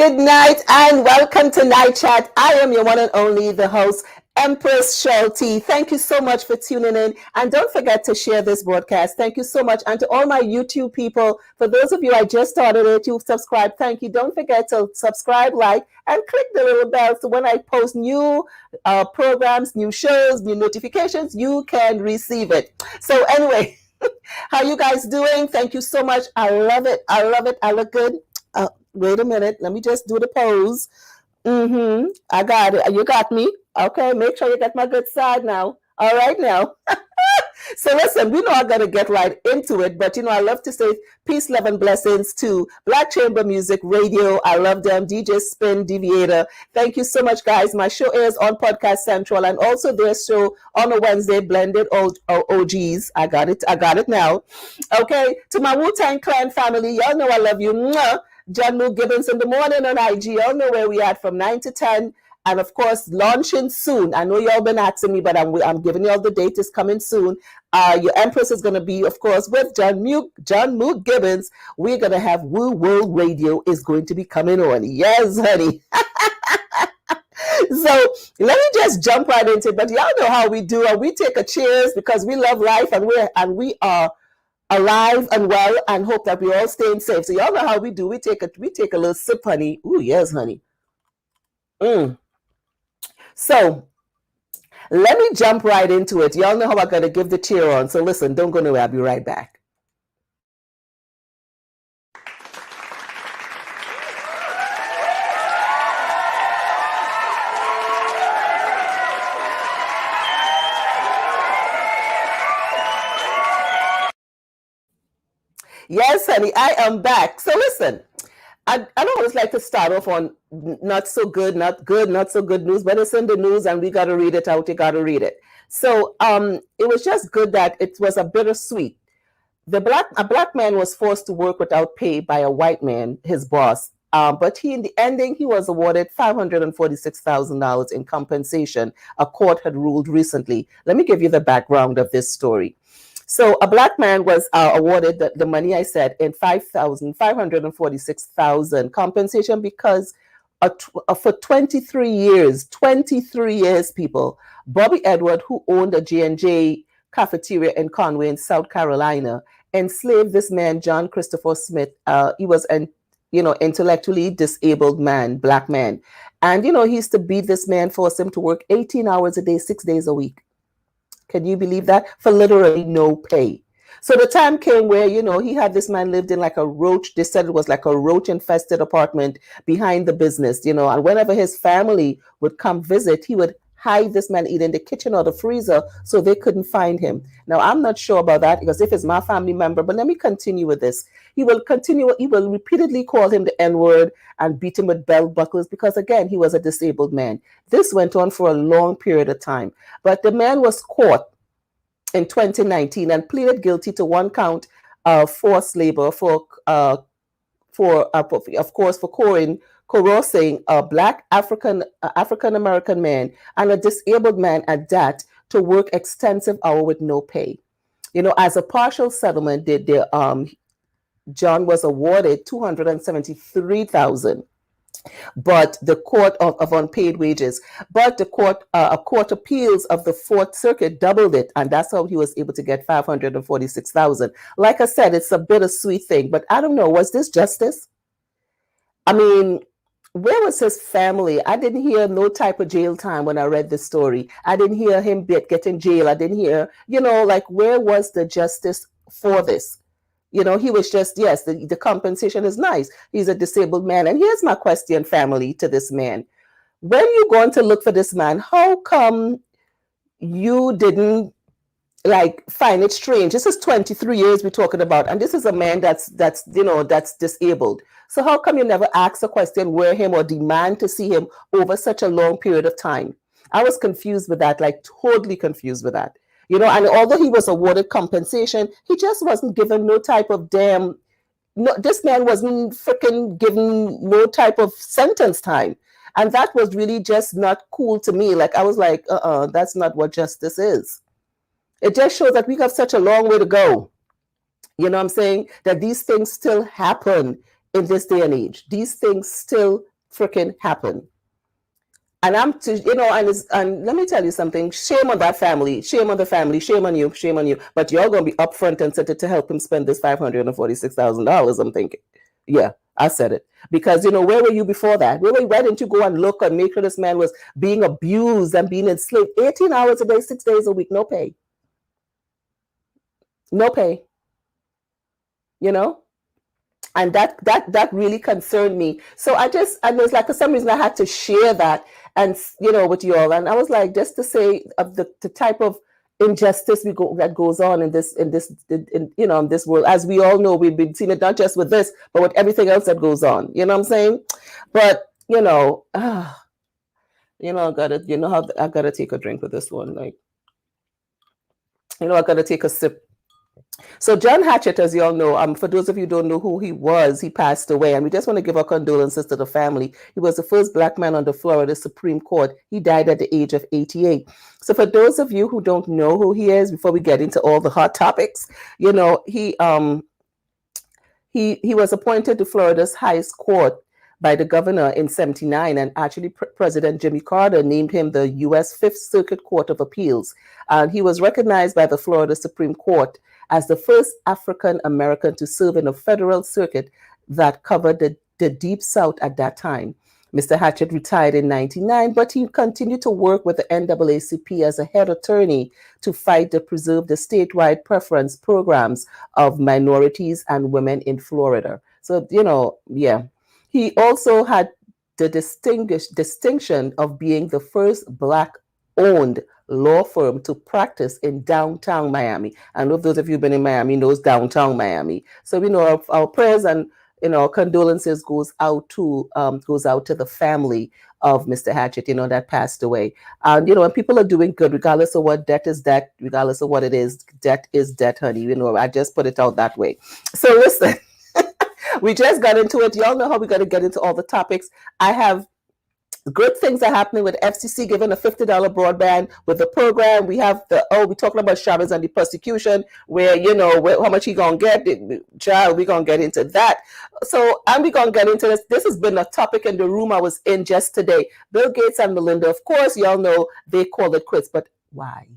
good night, and welcome to Night Chat. I am your one and only, the host, Empress Cheryl. Thank you so much for tuning in, and don't forget to share this broadcast. Thank you so much, and to all my YouTube people, for those of you I just started it, you've subscribed, thank you. Don't forget to subscribe, like, and click the little bell so when I post new programs, new shows, new notifications, you can receive it. So anyway, how you guys doing? Thank you so much. I love it. I love it. I look good. Wait a minute. Let me just do the pose. I got it. You got me. Okay. Make sure you get my good side now. All right now. So listen, we know I'm going to get right into it, but I love to say peace, love, and blessings to Black Chamber Music Radio. I love them. DJ Spin, Deviator. Thank you so much, guys. My show airs on Podcast Central and also their show on a Wednesday, Blended OGs. I got it. I got it now. Okay. To my Wu-Tang Clan family, y'all know I love you. Mwah. John Mook Gibbons in the morning on IG. Y'all know where we at from 9 to 10. And of course, launching soon. I know y'all been asking me, but I'm giving y'all the date is coming soon. Your Empress is going to be, of course, with John Mook Gibbons. We're going to have Woo World Radio is going to be coming on. Yes, honey. So let me just jump right into it. But y'all know how we do. And we take a cheers because we love life and we are alive and well and hope that we're all staying safe. So y'all know how we do. We take a little sip, honey. Ooh, yes, honey. So let me jump right into it. Y'all know how I'm going to give the cheer on. So listen, don't go nowhere. I'll be right back. Yes, honey, I am back. So listen, I always like to start off on not so good news, but it's in the news and we got to read it out. You got to read it. So it was just good that it was a bittersweet. A black man was forced to work without pay by a white man, his boss. But in the ending, he was awarded $546,000 in compensation, a court had ruled recently. Let me give you the background of this story. So a black man was awarded the money I said in $546,000 compensation because for 23 years, people, Bobby Edward, who owned a J&J cafeteria in Conway in South Carolina, enslaved this man, John Christopher Smith. He was an intellectually disabled man, black man. And, he used to beat this man, force him to work 18 hours a day, 6 days a week. Can you believe that? For literally no pay. So the time came where, he had this man lived in like a roach. They said it was like a roach infested apartment behind the business, and whenever his family would come visit, he would hide this man either in the kitchen or the freezer so they couldn't find him. Now, I'm not sure about that because if it's my family member, but let me continue with this. He will repeatedly call him the N-word and beat him with belt buckles because, again, he was a disabled man. This went on for a long period of time. But the man was caught in 2019 and pleaded guilty to one count of forced labor for coercing a black African-American man and a disabled man at that to work extensive hours with no pay. As a partial settlement, John was awarded $273,000, but the court of unpaid wages. But the court appeals of the Fourth Circuit doubled it, and that's how he was able to get $546,000. Like I said, it's a bittersweet thing, but I don't know, was this justice? I mean, where was his family? I didn't hear no type of jail time when I read this story. I didn't hear him get in jail. I didn't hear, where was the justice for this? He was just, yes, the compensation is nice. He's a disabled man. And here's my question, family, to this man. When you're going to look for this man, how come you didn't find it strange? This is 23 years we're talking about, and this is a man that's disabled. So how come you never ask a question where him or demand to see him over such a long period of time? I was confused with that, totally confused with that. And although he was awarded compensation, he just wasn't given no type of this man wasn't freaking given no type of sentence time. And that was really just not cool to me. I was like, that's not what justice is. It just shows that we have such a long way to go. You know what I'm saying? That these things still happen in this day and age. These things still freaking happen. And and let me tell you something. Shame on that family. Shame on the family. Shame on you. Shame on you. But you're gonna be upfront and said it to help him spend this $546,000. I'm thinking, yeah, I said it because where were you before that? Why didn't you go and look and make sure this man was being abused and being enslaved 18 hours a day, 6 days a week, no pay, no pay. And that really concerned me. So and there's like for some reason I had to share that and with you all. And I was like, just to say of the type of injustice that goes on in this world. As we all know, we've been seeing it not just with this, but with everything else that goes on. You know what I'm saying? But I gotta take a drink with this one. Like, I gotta take a sip. So John Hatchett, as you all know, for those of you who don't know who he was, he passed away, and we just want to give our condolences to the family. He was the first Black man on the Florida Supreme Court. He died at the age of 88. So for those of you who don't know who he is, before we get into all the hot topics, he was appointed to Florida's highest court by the governor in 1979, and actually President Jimmy Carter named him the U.S. Fifth Circuit Court of Appeals. And he was recognized by the Florida Supreme Court as the first African American to serve in a federal circuit that covered the Deep South at that time. Mr. Hatchett retired in 1999, but he continued to work with the NAACP as a head attorney to fight to preserve the statewide preference programs of minorities and women in Florida. So, he also had the distinction of being the first Black-owned law firm to practice in downtown Miami. I know those of you who've been in Miami knows downtown Miami. So our prayers and condolences goes out to the family of Mr. Hatchett, that passed away. And and people are doing good, regardless of what debt is debt, regardless of what it is. Debt is debt, honey. I just put it out that way. So listen, we just got into it. Y'all know how we're going to get into all the topics. I have good things are happening with FCC giving a $50 broadband with the program. We have we're talking about Chavez and the prosecution, where how much he gonna get. Child, we're gonna get into that. So, and we're gonna get into this. This has been a topic in the room I was in just today. Bill Gates and Melinda, of course, y'all know they call it quits, but why?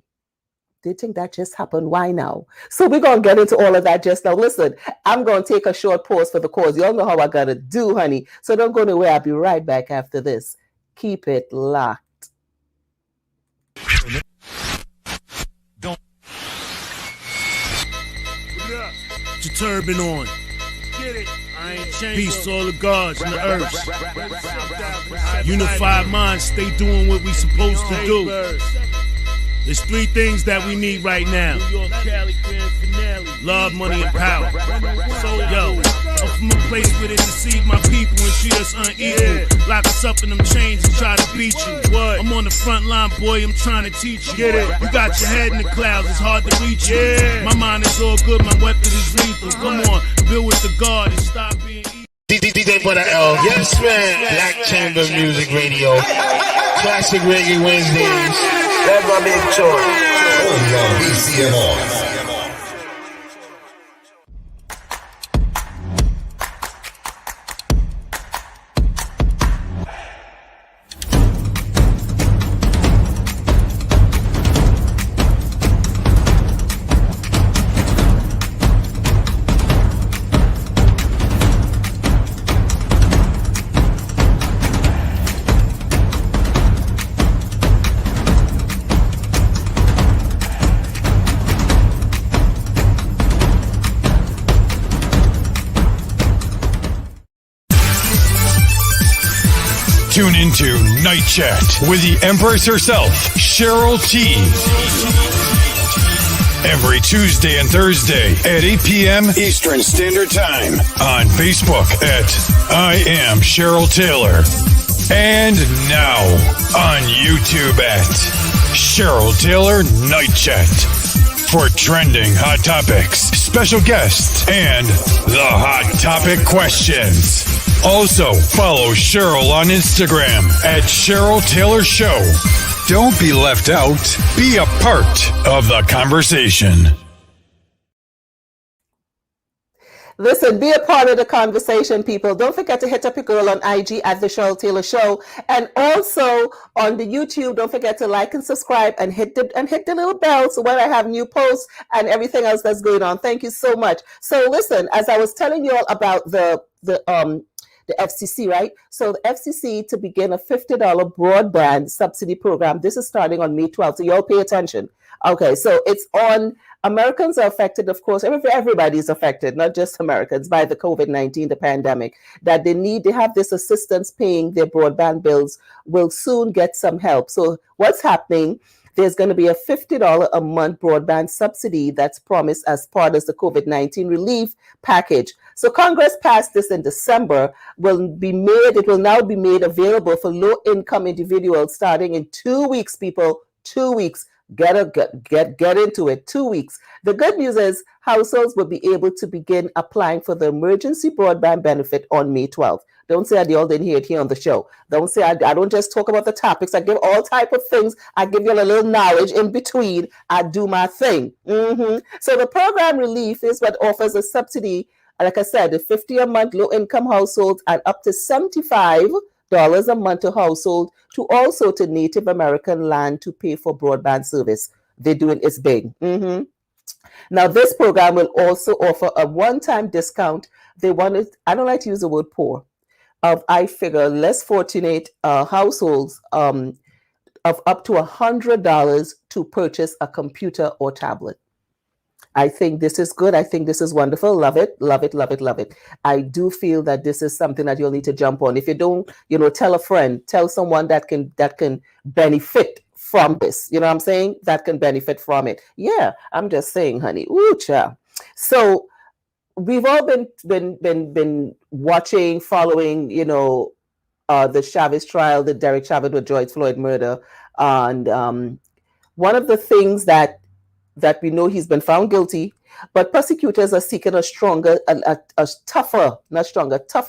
They think that just happened. Why now? So we're going to get into all of that just now. Listen, I'm going to take a short pause for the cause. Y'all know how I got to do, honey. So don't go anywhere. I'll be right back after this. Keep it locked. Don't put your turban on. Get it. I ain't changed. Peace to all the gods and the earth. Unified minds, stay doing what we supposed to do. There's three things that we need right now: love, money, and power. So, I'm from a place where they deceive my people and treat us unequal. Lock us up in them chains and try to beat you. What? I'm on the front line, boy, I'm trying to teach you. Get it? You got your head in the clouds, it's hard to reach you. My mind is all good, my weapon is lethal. Come on, build with the guard and stop being evil. DJ Brother L. Yes, man. Black Chamber Music Radio. Classic Reggae Wednesdays. That's my big choice. Only on BCMR. Tune into Night Chat with the Empress herself, Cheryl T. Every Tuesday and Thursday at 8 p.m. Eastern Standard Time on Facebook at I Am Cheryl Taylor. And now on YouTube at Cheryl Taylor Night Chat for trending hot topics, special guests, and the hot topic questions. Also, follow Cheryl on Instagram at Cheryl Taylor Show. Don't be left out. Be a part of the conversation. Listen, be a part of the conversation, people. Don't forget to hit up your girl on IG at The Cheryl Taylor Show. And also on the YouTube, don't forget to like and subscribe and hit the little bell so when I have new posts and everything else that's going on. Thank you so much. So listen, as I was telling you all about the FCC, right? So the FCC to begin a $50 broadband subsidy program. This is starting on May 12th. So you all pay attention. Okay, so it's on. Americans are affected, of course. Everybody is affected, not just Americans, by the COVID-19, the pandemic. That they have this assistance paying their broadband bills. Will soon get some help. So what's happening? There's going to be a $50 a month broadband subsidy that's promised as part of the COVID-19 relief package. So Congress passed this in December. It will now be made available for low-income individuals starting in 2 weeks, people. 2 weeks. Get into it. 2 weeks. The good news is households will be able to begin applying for the emergency broadband benefit on May 12th. Don't say I all didn't hear it here on the show. Don't say I don't just talk about the topics. I give all type of things. I give you a little knowledge in between. I do my thing. So the program relief is what offers a subsidy, like I said, the 50 a month low-income households and up to $75 a month to household, to also to Native American land to pay for broadband service. They're doing it's big. Now, this program will also offer a one-time discount. I don't like to use the word poor, I figure less fortunate households of up to $100 to purchase a computer or tablet. I think this is good. I think this is wonderful. Love it, love it, love it, love it. I do feel that this is something that you'll need to jump on. If you don't, tell a friend, tell someone that can benefit from this. You know what I'm saying? That can benefit from it. Yeah, I'm just saying, honey. Ooh, child. So we've all been watching, following, the Chavez trial, the Derek Chavez with George Floyd murder, and one of the things that we know, he's been found guilty, but prosecutors are seeking a tougher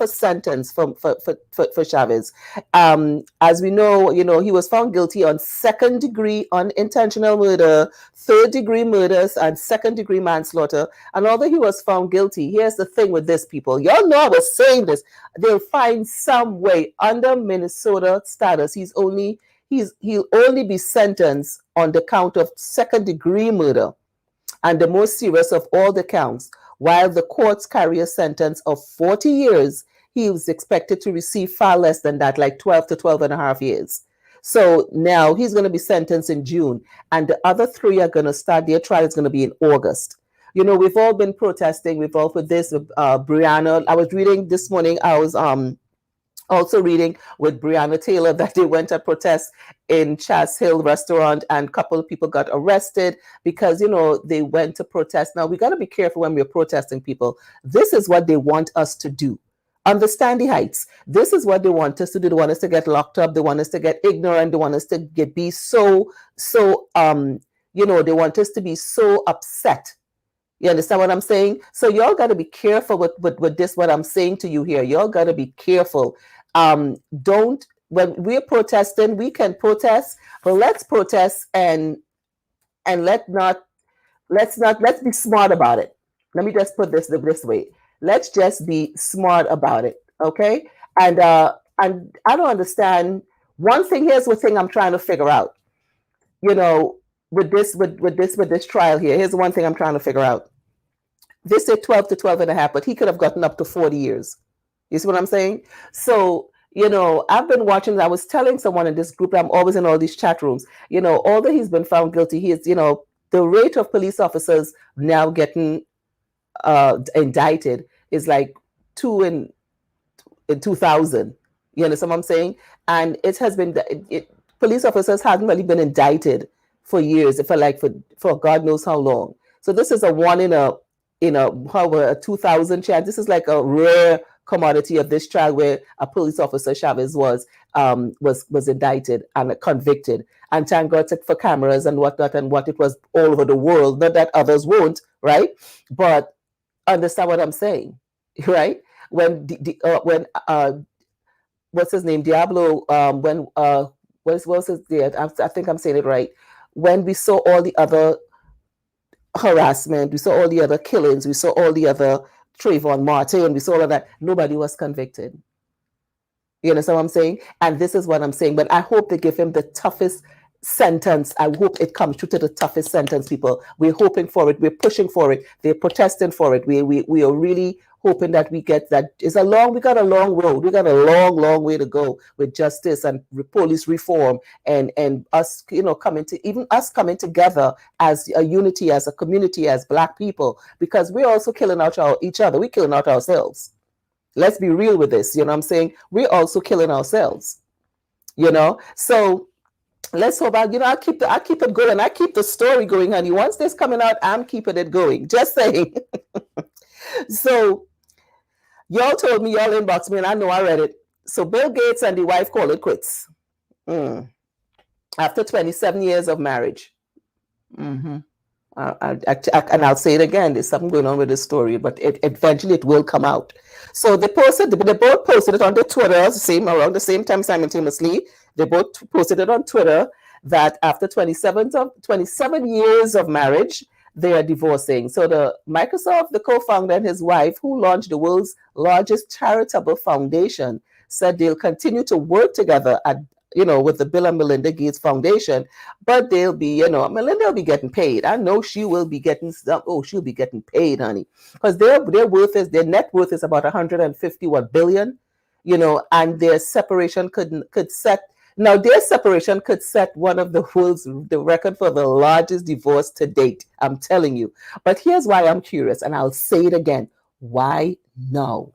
sentence for Chavez. As we know, he was found guilty on second-degree unintentional murder, third-degree murders, and second-degree manslaughter. And although he was found guilty, here's the thing with this, people. Y'all know I was saying this. They'll find some way under Minnesota status. He'll only be sentenced on the count of second-degree murder, and the most serious of all the counts. While the courts carry a sentence of 40 years, he was expected to receive far less than that, like 12 to 12 and a half years. So now he's going to be sentenced in June, and the other three are going to start, their trial is going to be in August. We've all been protesting. We've all put this, Breonna. I was reading this morning, I was also reading with Breonna Taylor that they went to protest in Chas Hill restaurant, and a couple of people got arrested because, they went to protest. Now, we got to be careful when we're protesting, people. This is what they want us to do. Understand the heights. This is what they want us to do. They want us to get locked up. They want us to get ignorant. They want us to be so, they want us to be so upset. You understand what I'm saying? So y'all got to be careful with this, what I'm saying to you here. Y'all got to be careful. When we're protesting, we can protest, but let's protest and let's be smart about it. Let me just put this way. Let's just be smart about it. Okay. And I don't understand. Here's the thing I'm trying to figure out, with this trial here. Here's one thing I'm trying to figure out. They said 12 to 12 and a half, but he could have gotten up to 40 years. You see what I'm saying? So, I've been watching, I was telling someone in this group, I'm always in all these chat rooms, although he's been found guilty, he is, the rate of police officers now getting indicted is like 2 in 2,000. You understand what I'm saying? And it has been, police officers haven't really been indicted for years, for God knows how long. So this is a 1 in a 2,000 chance. This is like a rare commodity of this trial where a police officer, Chavez, was indicted and convicted. And thank God for cameras and whatnot, and what it was all over the world. Not that others won't, right? But understand what I'm saying, right? When what's his name, Diablo? What's his name? I think I'm saying it right. When we saw all the other harassment, we saw all the other killings, we saw all the other Trayvon Martin, we saw all of that. Nobody was convicted. You understand what I'm saying? And this is what I'm saying. But I hope they give him the toughest sentence. I hope it comes true to the toughest sentence, people. We're hoping for it. We're pushing for it. They're protesting for it. We are really hoping that we get that. We got a long road. We got a long way to go with justice and police reform and us, coming together as a unity, as a community, as Black people, because we're also killing out each other. We're killing out ourselves. Let's be real with this. You know what I'm saying? We're also killing ourselves. So let's hope I keep it going. I keep the story going, honey. Once this coming out, I'm keeping it going. Just saying. So y'all told me, y'all inboxed me, and I know I read it. So Bill Gates and the wife call it quits. After 27 years of marriage. And I'll say it again, there's something going on with this story, but eventually it will come out. So they both posted it on their Twitter, around the same time simultaneously. They both posted it on Twitter that after 27 years of marriage, they are divorcing. So Microsoft, the co-founder, and his wife, who launched the world's largest charitable foundation, said they'll continue to work together with the Bill and Melinda Gates Foundation, but they'll be, Melinda will be getting paid. I know she will be getting she'll be getting paid, honey, because their net worth is about 151 billion, and their separation could set one of the record for the largest divorce to date. I'm telling you. But here's why I'm curious, and I'll say it again. Why now?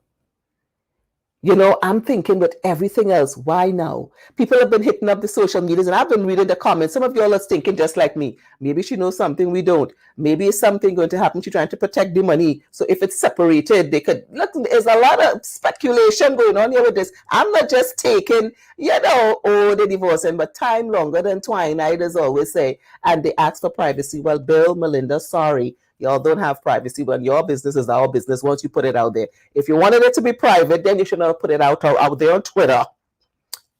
I'm thinking with everything else, why now? People have been hitting up the social medias, and I've been reading the comments. Some of y'all are thinking just like me. Maybe she knows something we don't. Maybe it's something going to happen. She's trying to protect the money. So if it's separated, they could look. There's a lot of speculation going on here with this. I'm not just taking, they're divorcing, but time longer than twine, I just always say. And they ask for privacy. Well, Bill, Melinda, sorry. Y'all don't have privacy, but your business is our business once you put it out there. If you wanted it to be private, then you should not put it out there on Twitter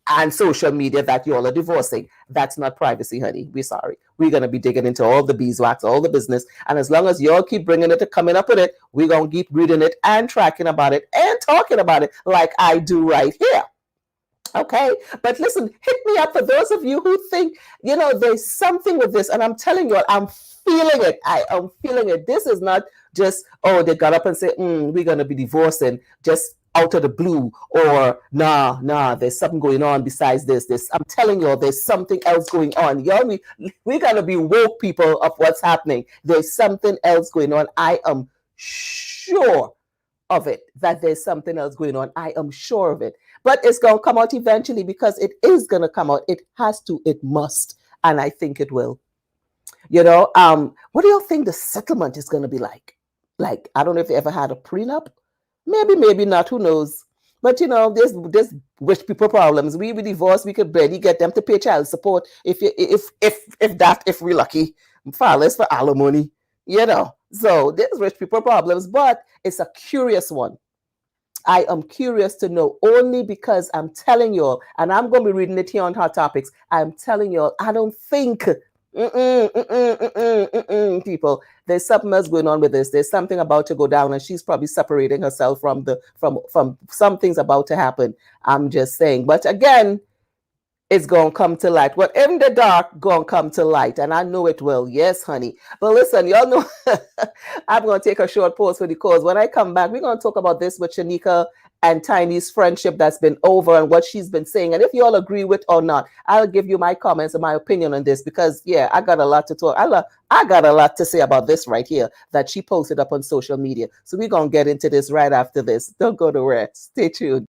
and social media that y'all are divorcing. That's not privacy, honey. We're sorry. We're going to be digging into all the beeswax, all the business. And as long as y'all keep bringing it to coming up with it, we're going to keep reading it and tracking about it and talking about it like I do right here. Okay, but listen, hit me up for those of you who think, there's something with this. And I'm telling you, I'm feeling it. I am feeling it. This is not just, they got up and said, we're going to be divorcing just out of the blue, or nah, there's something going on besides this. I'm telling you, there's something else going on. Y'all, we got to be woke people of what's happening. There's something else going on. I am sure of it, that there's something else going on. I am sure of it. But it's going to come out eventually, because it is going to come out. It has to, it must. And I think it will. What do you think the settlement is going to be like? Like, I don't know if you ever had a prenup. Maybe not. Who knows? But, there's rich people problems. We divorce, we could barely get them to pay child support if we're lucky. Filers for alimony, So there's rich people problems, but it's a curious one. I am curious to know, only because I'm telling y'all, and I'm going to be reading it here on Hot Topics. I'm telling y'all, I don't think, people, there's something else going on with this. There's something about to go down, and she's probably separating herself from something's about to happen. I'm just saying. But again, it's going to come to light. Whatever in the dark, going to come to light. And I know it will. Yes, honey. But listen, y'all know, I'm going to take a short pause for the cause. When I come back, we're going to talk about this with Shanika and Tiny's friendship that's been over and what she's been saying. And if you all agree with or not, I'll give you my comments and my opinion on this, because, I got a lot to talk. I got a lot to say about this right here that she posted up on social media. So we're going to get into this right after this. Don't go nowhere. Stay tuned.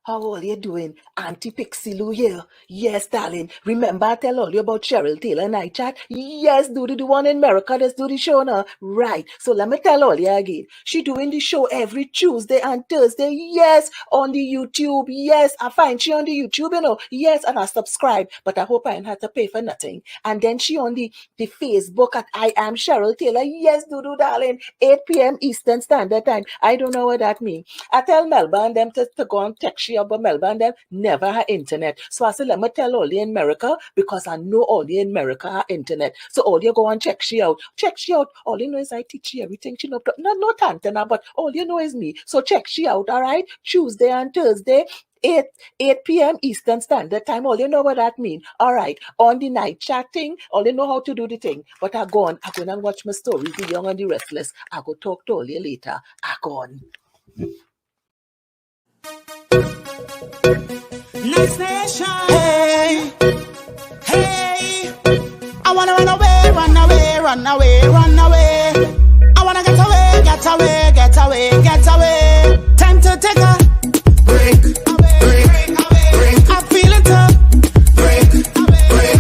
How are you doing? Auntie Pixie Lou here. Yes, darling. Remember I tell all you about Cheryl Taylor Night Chat? Yes, do the one in America. Let's do the show now. Right. So let me tell all you again. She doing the show every Tuesday and Thursday. Yes, on the YouTube. Yes, I find she on the YouTube, you know. Yes, and I subscribe. But I hope I ain't had to pay for nothing. And then she on the Facebook at I am Cheryl Taylor. Yes, do darling. 8 p.m. Eastern Standard Time. I don't know what that means. I tell Melba and them to go and text she up, but Melba and them never have internet. So I said, let me tell all you in America because I know all you in America have internet. So all you go and check she out. Check she out. All you know is I teach she everything she know. No tantana, but all you know is me. So check she out, all right? Tuesday and Thursday. 8 p.m. Eastern Standard Time. All you know what that means. All right. On the night chatting, all you know how to do the thing. But I go and watch my stories, The Young and the Restless. I go talk to all you later. I go on. Nice nation. Hey, hey. I wanna run away, run away, run away, run away. I wanna get away, get away, get away, get away. Time to take a break, break, break. I'm feeling tough. Break, break,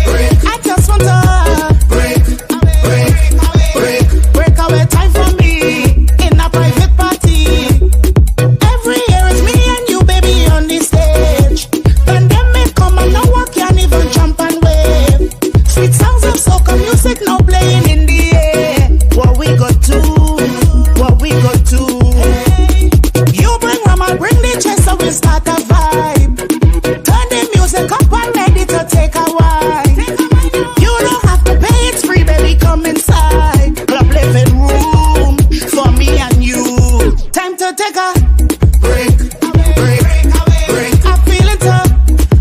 break. I just want to break, break, break away. Time for me in a private party. Every year it's me and you, baby, on the stage. Pandemic come and no one can even jump and wave. Sweet songs of soca music now playing in the air. What we got to, what we got to. You bring rum, I bring the chest, so we start a vibe. Turn the music up and ready to take a wine. You don't have to pay, it's free, baby, come inside. Club living room for me and you. Time to take a break, break, break. I'm feeling tough.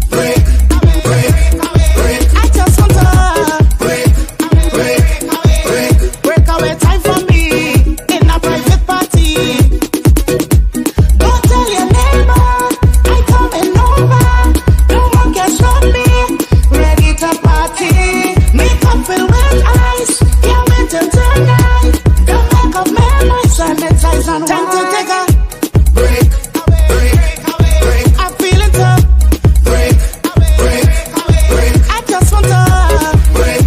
Break, break, break. I just want to break, break, break away. Time for me in a private party. Don't tell your neighbor I'm coming over. No one can stop me. Ready to party. Makeup filled with ice. Can't wait till tonight. Don't make up memories. Sanitize and time to take a break, break, break. I'm feeling tough. Break, break, break. I just want to break,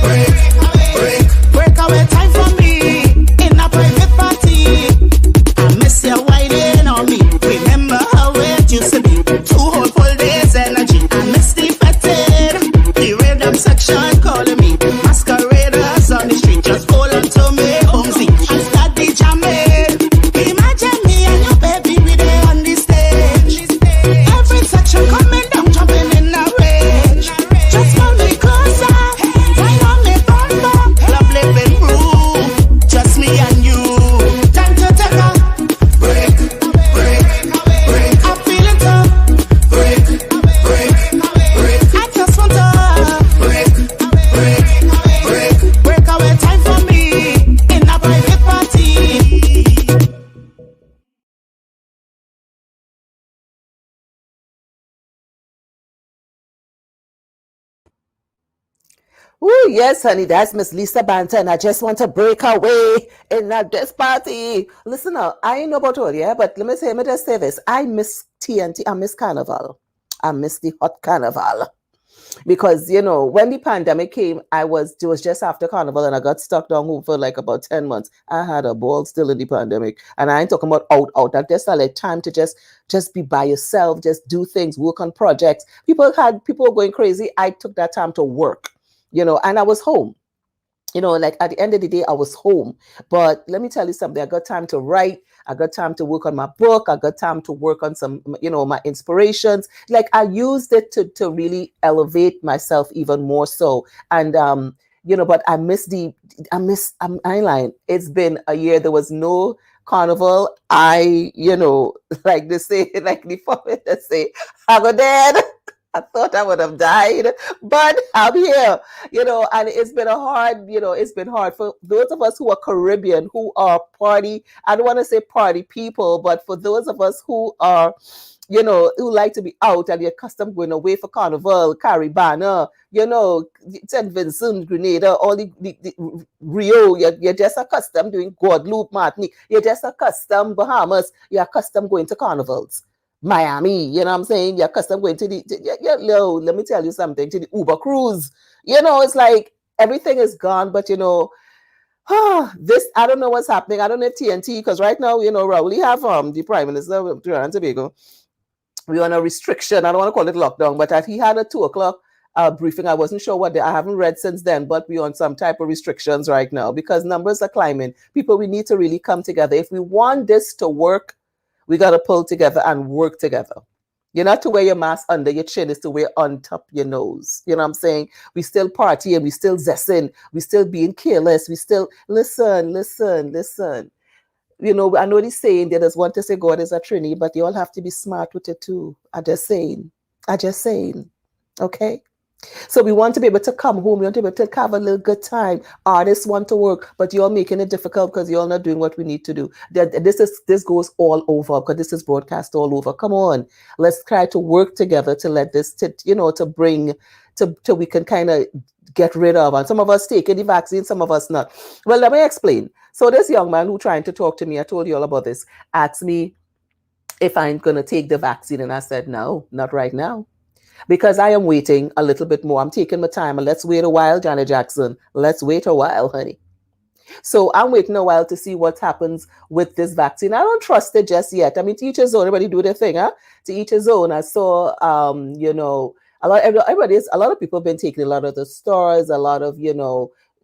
break, break away. Time for me in a private party. I miss you whining on me. Remember how it used to be. 2 whole full days energy. I miss the fetid, the rhythm section calling me. Masqueraders on the street just hold on to me, homesy. I start the jamming. Imagine me and your baby we there on the stage. Every section coming down, jumping in a rage. Just hold me closer, right on me bumper. Club living room, just me and you. Time to take a break, break, break. I'm feeling tough. Break, break, break. I just want to break, break, break. Break away. Time for me in a private party. Oh, yes, honey, that's Miss Lisa Banter, and I just want to break away in this party. Listen now, I ain't know about all, yeah, but let me just say this. I miss TNT, I miss Carnival. I miss the hot Carnival. Because, you know, when the pandemic came, it was just after Carnival, and I got stuck down home for like about 10 months. I had a ball still in the pandemic. And I ain't talking about out. I just had like time to just be by yourself, just do things, work on projects. People were going crazy. I took that time to work. You know, and I was home. You know, like at the end of the day, I was home. But let me tell you something. I got time to write. I got time to work on my book. I got time to work on some, you know, my inspirations. Like I used it to really elevate myself even more so. And, you know, but I ain't lying. It's been a year. There was no Carnival. You know, like they say, like the poet they say, I go dead. I thought I would have died, but I'm here, you know, and it's been hard for those of us who are Caribbean, who are party, I don't want to say party people, but for those of us who are, you know, who like to be out and you're accustomed going away for Carnival, Caribana, you know, St. Vincent, Grenada, all the Rio, you're just accustomed doing Guadeloupe, Martinique, you're just accustomed Bahamas, you're accustomed going to carnivals. Miami, you know what I'm saying? You're custom going to let me tell you something, to the Uber cruise. You know, it's like everything is gone, but you know, this, I don't know what's happening. I don't know if TNT, because right now, you know, Raul, we have the Prime Minister of Trinidad and Tobago. We're on a restriction. I don't want to call it lockdown, but he had a 2 o'clock briefing. I wasn't sure I haven't read since then, but we're on some type of restrictions right now because numbers are climbing. People, we need to really come together. If we want this to work, we got to pull together and work together. You're not to wear your mask under your chin, is to wear on top your nose. You know what I'm saying? We still partying, we still zesting, we still being careless, we still listen. You know, I know they're saying they just want to say God is a Trinity, but you all have to be smart with it too. I just saying. Okay? So we want to be able to come home. We want to be able to have a little good time. Artists want to work, but you're making it difficult because you're not doing what we need to do. This goes all over because this is broadcast all over. Come on, let's try to work together to let this, to bring, to we can kind of get rid of. And some of us taking the vaccine, some of us not. Well, let me explain. So this young man who trying to talk to me, I told you all about this, asked me if I'm going to take the vaccine. And I said, no, not right now. Because I am waiting a little bit more. I'm taking my time. And let's wait a while, Janet Jackson. Let's wait a while, honey. So I'm waiting a while to see what happens with this vaccine. I don't trust it just yet. I mean, to each his own. Everybody do their thing, huh? To each his own. I saw, a lot of people have been taking a lot of the stores. A lot of,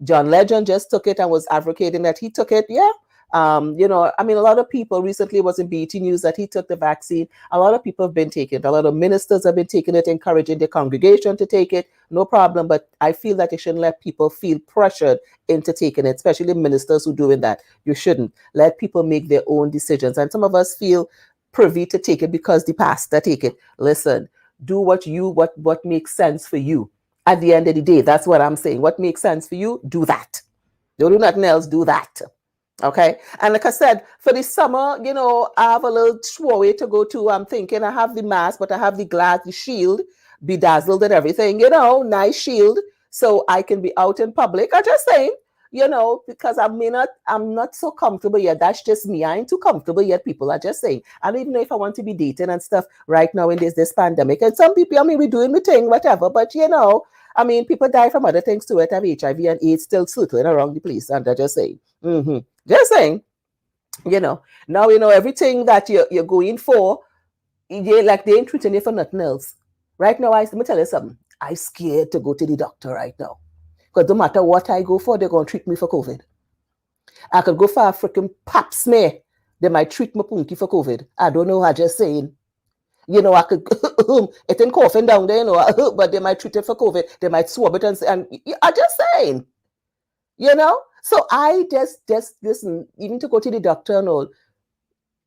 John Legend just took it and was advocating that he took it. Yeah. I mean, a lot of people recently was in BET News that he took the vaccine. A lot of people have been taking it. A lot of ministers have been taking it, encouraging the congregation to take it. No problem. But I feel that you shouldn't let people feel pressured into taking it, especially ministers who are doing that. You shouldn't let people make their own decisions. And some of us feel privy to take it because the pastor take it. Listen, do what makes sense for you. At the end of the day, that's what I'm saying. What makes sense for you, do that. Don't do nothing else, do that. Okay. And like I said, for the summer, I have a little way to go to. I'm thinking I have the mask, but I have the glass, the shield, bedazzled and everything, nice shield. So I can be out in public. I'm just saying, because I'm not so comfortable yet. That's just me. I ain't too comfortable yet. People are just saying. I don't even know if I want to be dating and stuff right now in this pandemic. And some people, I mean, we're doing the thing, whatever, but I mean, people die from other things too. It have HIV and AIDS still circling around the place. And they're just saying, just saying, now everything that you're going for, like they ain't treating you for nothing else. Right now, let me tell you something. I'm scared to go to the doctor right now. Because no matter what I go for, they're going to treat me for COVID. I could go for a freaking pap smear. They might treat me punky for COVID. I don't know. I'm just saying. I could, it ain't coughing down there, but they might treat it for COVID. They might swab it and I'm just saying, So I just listen, even to go to the doctor and all,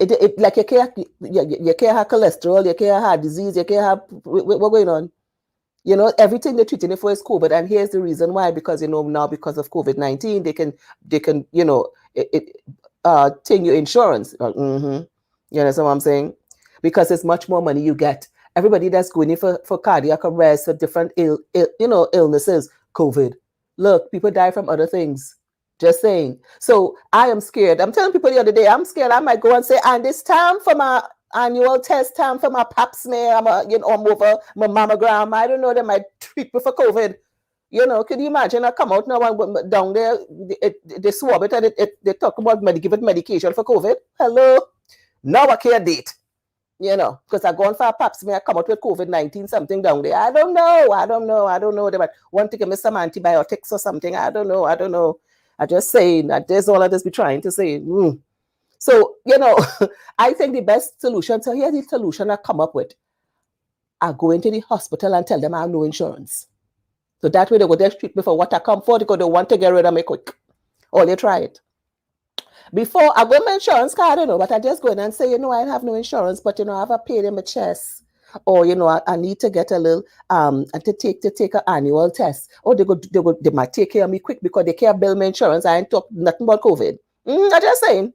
it like you can't have cholesterol, you can't have disease, you can't have, what's going on? Everything they're treating it for is COVID. And here's the reason why, because, now because of COVID-19, they can, take your insurance. You understand what I'm saying? Because it's much more money you get. Everybody that's going in for cardiac arrest, for different illnesses, COVID. Look, people die from other things. Just saying. So I am scared. I'm telling people the other day, I'm scared. I might go and say, and it's time for my annual test, time for my pap smear, I'm over my mammogram. I don't know, they might treat me for COVID. Can you imagine? I come out now and down there, they swab it and they talk about give it medication for COVID. Hello? Now I can't date. Because I go on for a pap smear, I come out with COVID-19 something down there. I don't know. They might want to give me some antibiotics or something. I don't know. I just saying that there's all I just be trying to say. So, I think the best solution, so here's the solution I come up with. I go into the hospital and tell them I have no insurance. So that way they go there treat me for what I come for because they want to get rid of me quick. Or they try it. Before I go my insurance card, but I just go in and say, I have no insurance, but I have a pain in my chest. Or, I need to get a little to take an annual test. Or they might take care of me quick because they can't bill my insurance. I ain't talk nothing about COVID. I'm just saying.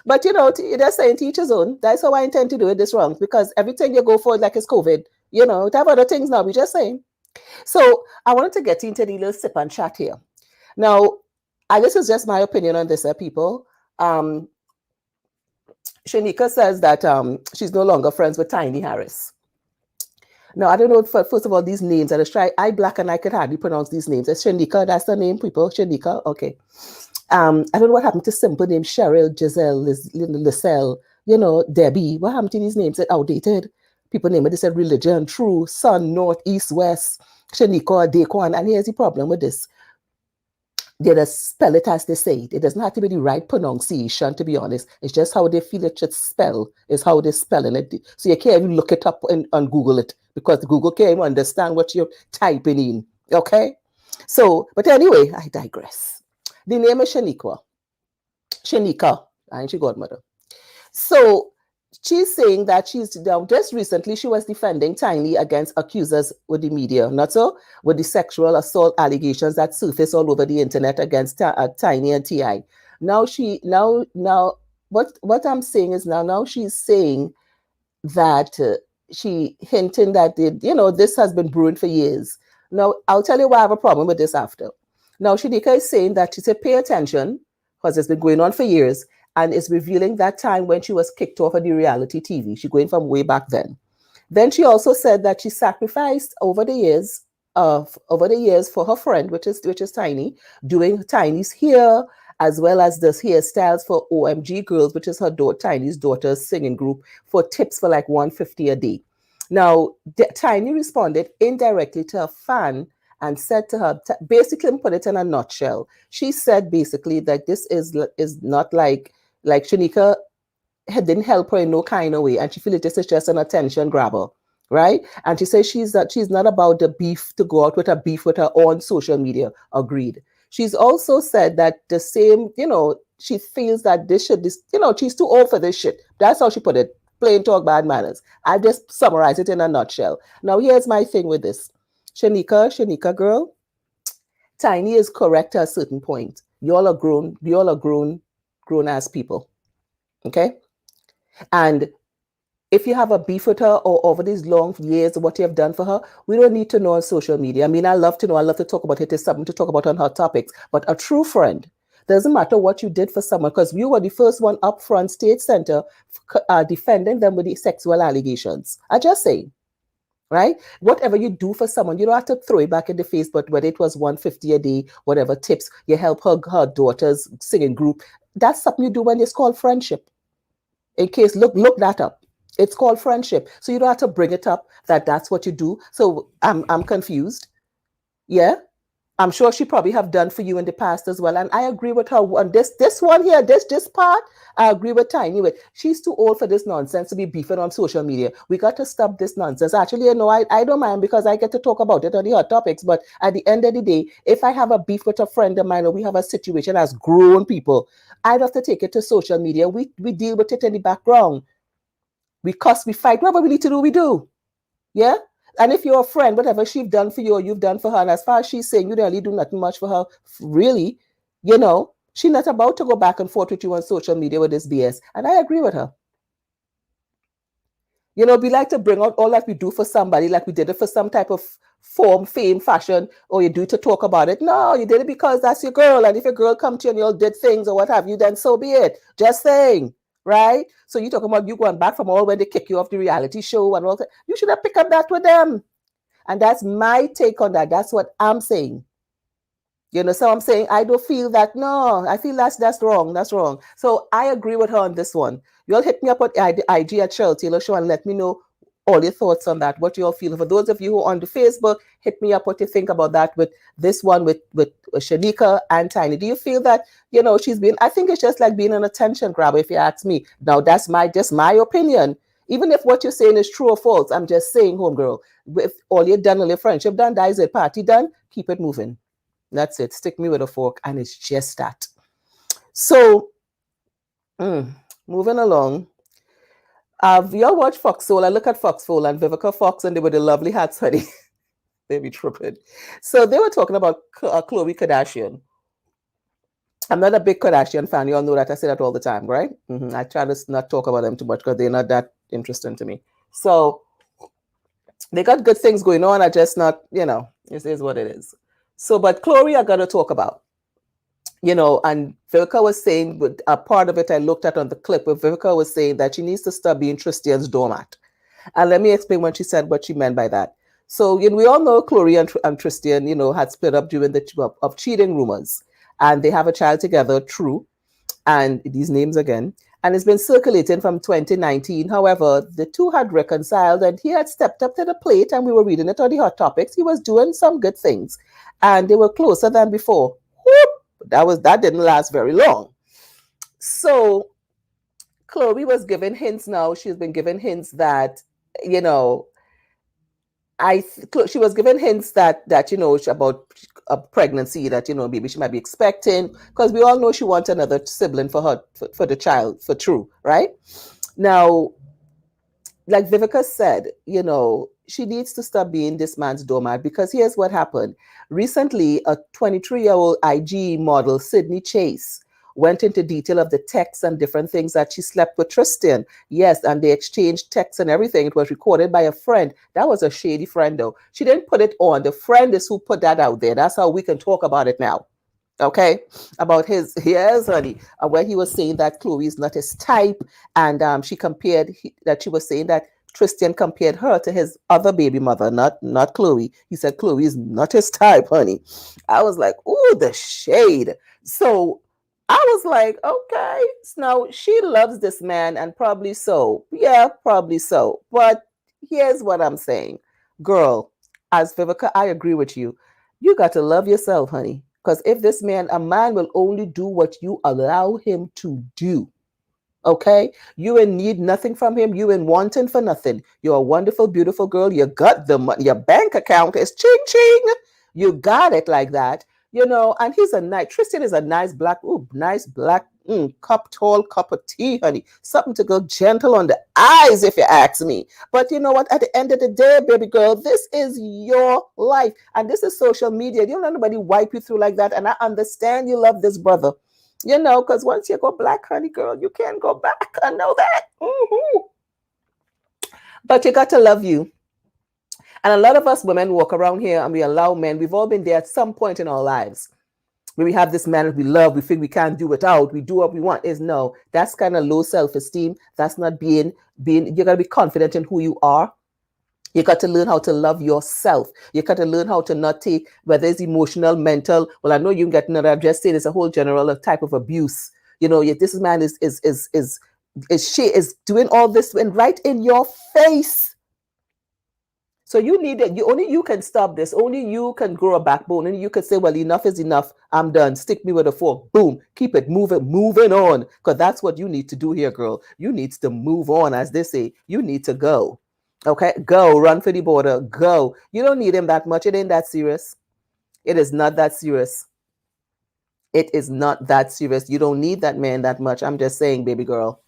But they're saying to each his own. That's how I intend to do it this wrong. Because everything you go for like it's COVID. To have other things now. We're just saying. So I wanted to get into the little sip and chat here. Now, this is just my opinion on this, people. Shanika says that she's no longer friends with Tiny Harris. Now, I don't know, first of all, these names, I just try, I black and I could hardly pronounce these names. It's Shanika, that's the name, people, Shanika, okay. I don't know what happened to simple names, Cheryl, Giselle, Lisselle, Debbie. What happened to these names? They're outdated. People name it, they said religion, true, sun, north, east, west, Shanika, Daquan. And here's the problem with this. They just spell it as they say it. It doesn't have to be the right pronunciation, to be honest. It's just how they feel it should spell, is how they're spelling it. So you can't even look it up and Google it, because Google can't even understand what you're typing in. Okay? So, but anyway, I digress. The name is Shanika, and she godmother. So she's saying that she's just recently she was defending Tiny against accusers with the media, not so with the sexual assault allegations that surface all over the internet against Tiny and Ti. Now what I'm saying is now she's saying that she hinting that this has been brewing for years. Now I'll tell you why I have a problem with this after. Now Shanika is saying that she said pay attention because it's been going on for years, and is revealing that time when she was kicked off of the reality TV. She's going from way back then. Then she also said that she sacrificed over the years for her friend, which is Tiny, doing Tiny's hair as well as the hairstyles for OMG Girls, which is her Tiny's daughter's singing group, for tips for like $150 a day. Now, Tiny responded indirectly to a fan and said to her, basically put it in a nutshell. She said basically that this is not like Shanika didn't help her in no kind of way, and she feels this is just an attention grabber, right? And she says she's not about the beef to go out with a beef with her on social media. Agreed. She's also said that the same, she feels that she's too old for this shit. That's how she put it. Plain talk, bad manners. I just summarize it in a nutshell. Now, here's my thing with this. Shanika girl, Tiny is correct to a certain point. Y'all are grown ass people. Okay? And if you have a beef with her or over these long years of what you have done for her, we don't need to know on social media. I mean, I love to know. I love to talk about it. There's something to talk about on hot topics. But a true friend, doesn't matter what you did for someone, because you were the first one up front, state center, defending them with the sexual allegations. I just say, right? Whatever you do for someone, you don't have to throw it back in the face, but whether it was $150 a day, whatever tips, you help her daughter's singing group, that's something you do when it's called friendship. In case, look that up. It's called friendship. So you don't have to bring it up that's what you do. So I'm confused. Yeah. I'm sure she probably have done for you in the past as well. And I agree with her on this one here, this part, I agree with Tiny with. She's too old for this nonsense to be beefing on social media. We got to stop this nonsense. Actually, I don't mind because I get to talk about it on the hot topics. But at the end of the day, if I have a beef with a friend of mine or we have a situation as grown people, I'd have to take it to social media. We deal with it in the background. We cuss, we fight, whatever we need to do, we do. Yeah? And if you're a friend, whatever she's done for you or you've done for her, and as far as she's saying you don't really do nothing much for her, really, she's not about to go back and forth with you on social media with this BS. And I agree with her. We like to bring out all that we do for somebody, like we did it for some type of form, fame, fashion, or you do it to talk about it. No, you did it because that's your girl. And if your girl come to you and you all did things or what have you, then so be it. Just saying. Right? So you talking about you going back from all when they kick you off the reality show and all that. You should have picked up that with them. And that's my take on that. That's what I'm saying. So I'm saying I don't feel that. No, I feel that's wrong. That's wrong. So I agree with her on this one. You all hit me up on IG at Cheryl Taylor Show and let me know all your thoughts on that, what you all feel. For those of you who are on the Facebook, hit me up what you think about that with this one with Shanika and Tiny. Do you feel that, she's been, I think it's just like being an attention grabber, if you ask me. Now, that's just my opinion. Even if what you're saying is true or false, I'm just saying, homegirl, if all you're done, all your friendship done, that is it, party done, keep it moving. That's it. Stick me with a fork, and it's just that. So, moving along. We all watch Fox Soul. I look at Fox Soul and Vivica Fox, and they were the lovely hats, honey. They be tripping. So they were talking about Khloe Kardashian. I'm not a big Kardashian fan. You all know that. I say that all the time, right? I try to not talk about them too much because they're not that interesting to me. So they got good things going on. I just not, it is what it is. So, but Khloe, I got to talk about. And Vivica was saying, with a part of it I looked at on the clip, where Vivica was saying that she needs to stop being Tristian's doormat. And let me explain when she said what she meant by that. So, we all know Chloe and Tristian, had split up during the of cheating rumors, and they have a child together, true, and these names again. And it's been circulating from 2019. However, the two had reconciled, and he had stepped up to the plate, and we were reading it on the Hot Topics. He was doing some good things, and they were closer than before. Whoop! That didn't last very long. So Chloe was given hints now. She's been given hints that, you know, she was given hints that about a pregnancy that maybe she might be expecting, because we all know she wants another sibling for her, for the child, for True, right? Now, like Vivica said, she needs to stop being this man's doormat, because here's what happened. Recently, a 23-year-old IG model, Sydney Chase, went into detail of the texts and different things that she slept with Tristan. Yes, and they exchanged texts and everything. It was recorded by a friend. That was a shady friend, though. She didn't put it on. The friend is who put that out there. That's how we can talk about it now. Okay, about yes, honey, where he was saying that Chloe is not his type, and she compared that she was saying that Tristan compared her to his other baby mother, not Chloe. He said Chloe is not his type, honey. I was like, ooh, the shade. So I was like, okay, now she loves this man, and probably so. Yeah, probably so. But here's what I'm saying, girl. As Vivica, I agree with you. You got to love yourself, honey. Because if a man will only do what you allow him to do, okay? You ain't need nothing from him. You ain't wanting for nothing. You're a wonderful, beautiful girl. You got the money. Your bank account is ching ching. You got it like that, and Tristan is a nice black tall cup of tea, honey. Something to go gentle on the eyes, if you ask me. But you know what? At the end of the day, baby girl, this is your life. And this is social media. You don't let anybody wipe you through like that. And I understand you love this brother. Because once you go black, honey girl, you can't go back. I know that. Mm-hmm. But you got to love you. And a lot of us women walk around here and we allow men. We've all been there at some point in our lives where we have this man that we love. We think we can't do without. We do what we want. No, that's kind of low self-esteem. That's not being. You got to be confident in who you are. You got to learn how to love yourself. You got to learn how to not take, whether it's emotional, mental. Well, I know you can get another. I'm just saying it's a whole general type of abuse. This man is doing all this and right in your face. So you need it. Only you can stop this. Only you can grow a backbone. And you can say, well, enough is enough. I'm done. Stick me with a fork. Boom. Keep it moving on. Because that's what you need to do here, girl. You need to move on, as they say. You need to go. Okay? Go. Run for the border. Go. You don't need him that much. It ain't that serious. It is not that serious. It is not that serious. You don't need that man that much. I'm just saying, baby girl.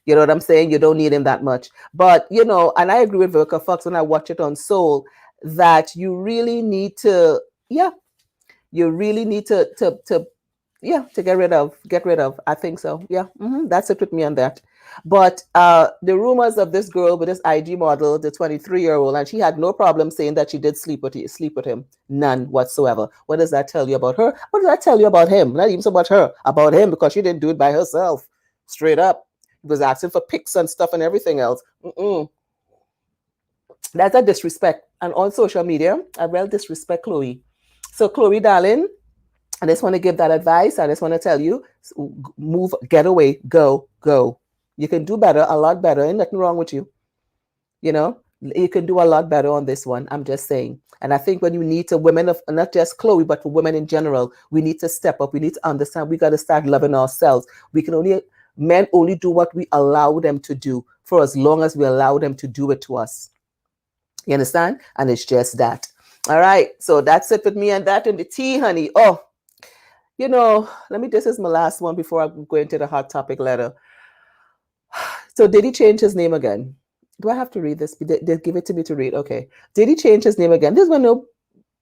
You know what I'm saying? You don't need him that much. But, and I agree with Vivica Fox when I watch it on Soul, that you really need to, you really need to get rid of. I think so. Yeah, that's it with me on that. But the rumors of this girl with this IG model, the 23-year-old, and she had no problem saying that she did sleep with him. None whatsoever. What does that tell you about her? What does that tell you about him? Not even so much her, about him, because she didn't do it by herself. Straight up. He was asking for pics and stuff and everything else. That's a disrespect. And on social media, I will disrespect Chloe. So Chloe, darling, I just want to give that advice. I just want to tell you, move, get away, go. You can do better, a lot better. Ain't nothing wrong with you. You can do a lot better on this one. I'm just saying. And I think when you need to, women of, not just Chloe, but for women in general, we need to step up. We need to understand. We got to start loving ourselves. Men only do what we allow them to do for as long as we allow them to do it to us. You understand? And it's just that. All right. So that's it with me and that and the tea, honey. Oh, this is my last one before I go into the hot topic letter. So did he change his name again? Do I have to read this? They give it to me to read. Okay. Did he change his name again? This is when no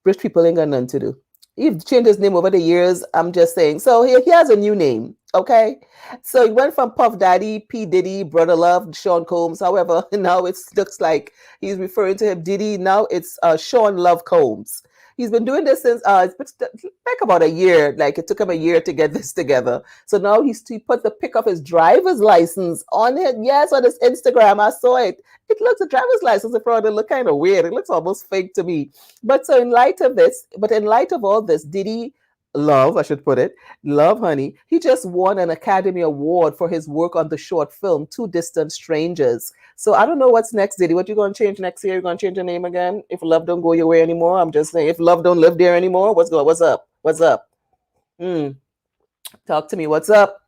rich people ain't got nothing to do. He's changed his name over the years. I'm just saying. So he has a new name. Okay. So he went from Puff Daddy, P. Diddy, Brother Love, Sean Combs. However, now it looks like he's referring to him Diddy. Now it's Sean Love Combs. He's been doing this since it's like about a year. Like it took him a year to get this together. So now he put the pic of his driver's license on it. Yes, on his Instagram. I saw it. It looks, a driver's license in front of it look kind of weird. It looks almost fake to me. But so in light of all this, Diddy Love, I should put it, Love Honey, he just won an Academy Award for his work on the short film Two Distant Strangers. So I don't know what's next, Diddy. What you going to change next year? You going to change your name again? If love don't go your way anymore? I'm just saying, if love don't live there anymore, what's up? Talk to me. What's up?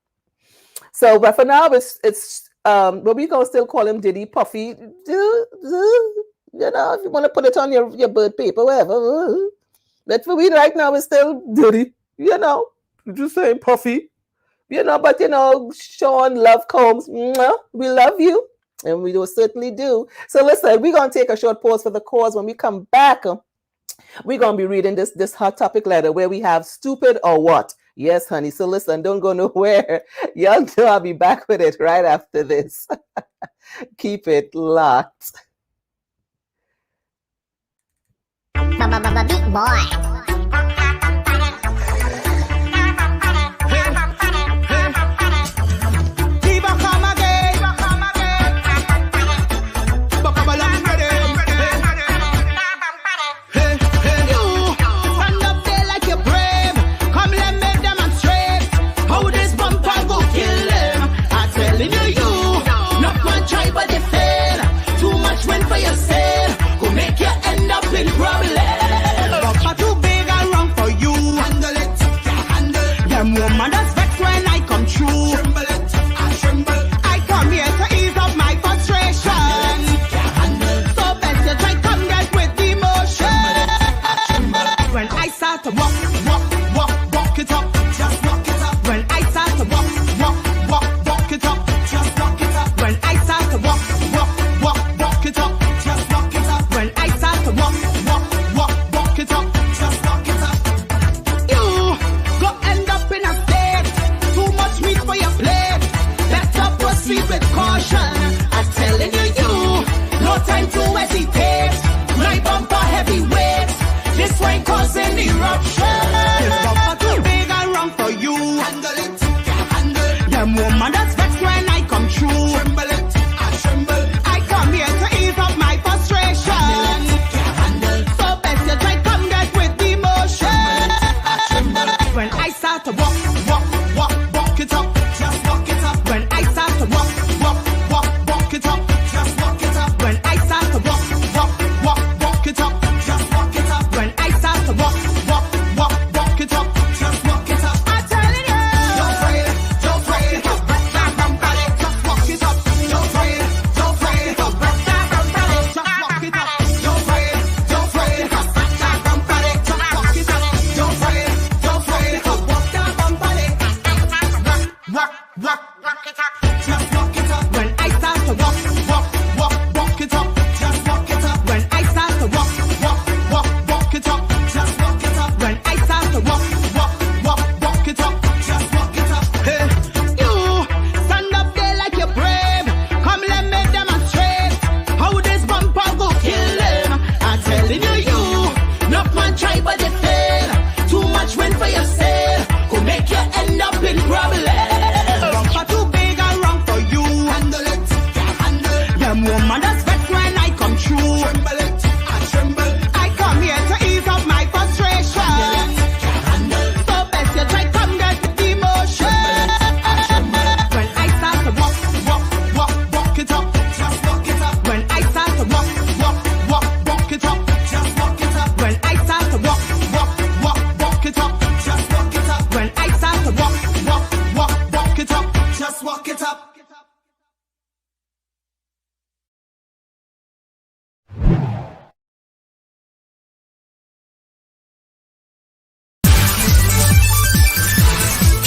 So, but for now, it's but we gonna still call him Diddy Puffy. You know, if you want to put it on your bird paper, whatever. But for me right now, it's still Diddy. You know, just saying Puffy. You know, but you know, Sean Love Combs, we love you, and we will certainly do. So listen, we're gonna take a short pause for the cause. When we come back, we're gonna be reading this hot topic letter where we have stupid or what. Yes, honey. So listen, don't go nowhere. Y'all know I'll be back with it right after this. Keep it locked. Big boy.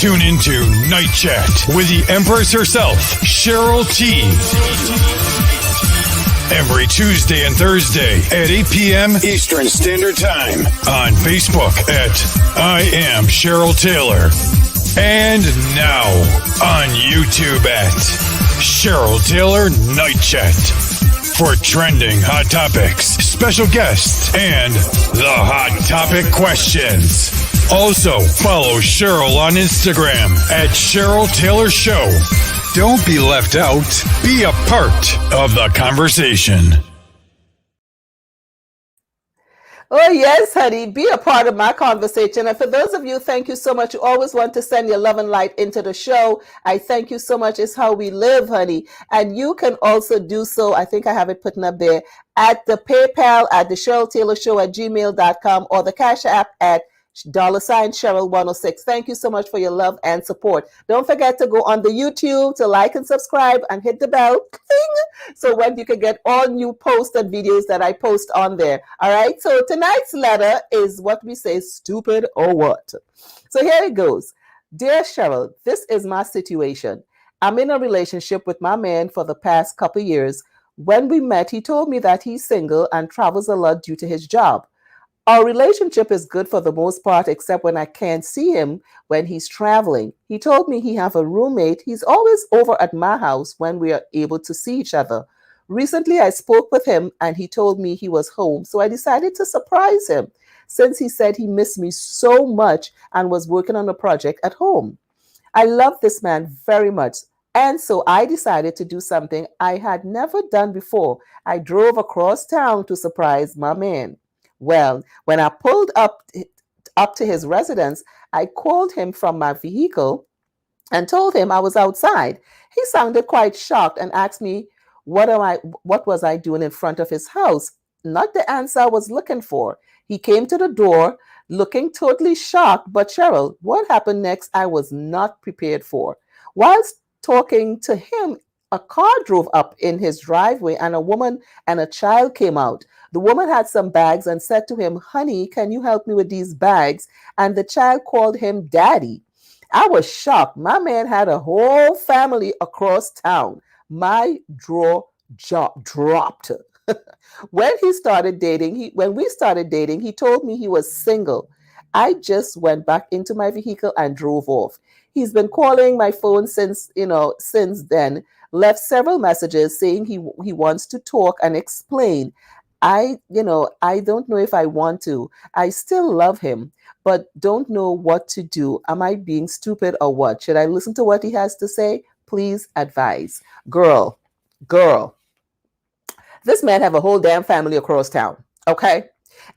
Tune into Night Chat with the Empress herself, Cheryl T. Every Tuesday and Thursday at 8 p.m. Eastern Standard Time on Facebook at I Am Cheryl Taylor. And now on YouTube at Cheryl Taylor Night Chat. for trending hot topics, special guests, and the hot topic questions. Also, follow Cheryl on Instagram at Cheryl Taylor Show. Don't be left out. Be a part of the conversation. Oh, yes, honey. Be a part of my conversation. And for those of you, thank you so much. You always want to send your love and light into the show. I thank you so much. It's how we live, honey. And you can also do so. I think I have it put up there at the PayPal at the Cheryl Taylor Show at gmail.com or the Cash App at $Cheryl106. Thank you so much for your love and support. Don't forget to go on the YouTube to like and subscribe and hit the bell so when you can get all new posts and videos that I post on there. All right. So tonight's letter is what we say, stupid or what. So here it goes. Dear Cheryl, this is my situation. I'm in a relationship with my man for the past couple years. When we met, he told me that he's single and travels a lot due to his job. Our relationship is good for the most part, except when I can't see him when he's traveling. He told me he have a roommate. He's always over at my house when we are able to see each other. Recently, I spoke with him and he told me he was home, so I decided to surprise him since he said he missed me so much and was working on a project at home. I love this man very much, and so I decided to do something I had never done before. I drove across town to surprise my man. Well, when I pulled up to his residence, I called him from my vehicle and told him I was outside. He sounded quite shocked and asked me what was I doing in front of his house? Not the answer I was looking for. He came to the door looking totally shocked, but Cheryl, what happened next I was not prepared for. Whilst talking to him, a car drove up in his driveway and a woman and a child came out. The woman had some bags and said to him, honey, can you help me with these bags? And the child called him daddy. I was shocked. My man had a whole family across town. My jaw dropped. When we started dating, he told me he was single. I just went back into my vehicle and drove off. He's been calling my phone since then, left several messages saying he wants to talk and explain. I don't know if I want to. I still love him, but don't know what to do. Am I being stupid or what? Should I listen to what he has to say? Please advise. Girl, this man have a whole damn family across town, okay?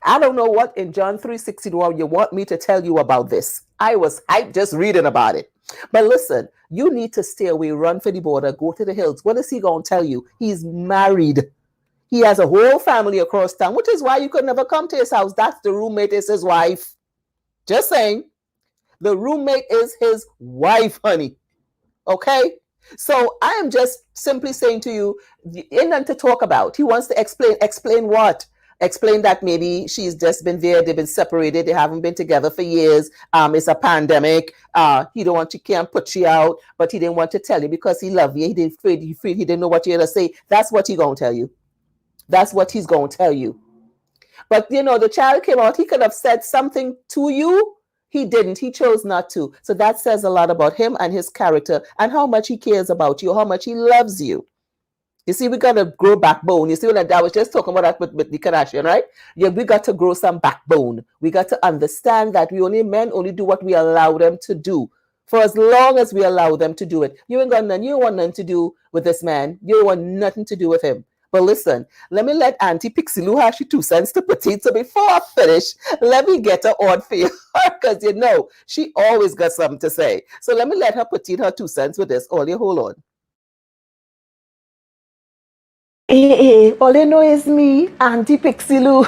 I don't know what in John 3:16 you want me to tell you about this. I was hyped just reading about it. But listen, you need to stay away, run for the border, go to the hills. What is he going to tell you? He's married. He has a whole family across town, which is why you could never come to his house. That's the roommate is his wife. Just saying. The roommate is his wife, honey. Okay? So I am just simply saying to you, in and to talk about. He wants to explain. Explain what? Explain that maybe she's just been there, they've been separated, they haven't been together for years. It's a pandemic. He can't put you out, but he didn't want to tell you because he loved you. He didn't know what you're gonna say. That's what he's gonna tell you. That's what he's gonna tell you. But the child came out, he could have said something to you. He didn't. He chose not to. So that says a lot about him and his character and how much he cares about you, how much he loves you. You see, we got to grow backbone. You see, when I was just talking about that with the Kardashian, right? Yeah, we got to grow some backbone. We got to understand that men only do what we allow them to do. For as long as we allow them to do it. You don't want nothing to do with this man. You don't want nothing to do with him. But listen, let me let Auntie Pixie Lou have she 2 cents to put in. So before I finish, let me get her on for you. Because she always got something to say. So let me let her put in her 2 cents with this. All you hold on. All you know is me, Auntie Pixie Lou.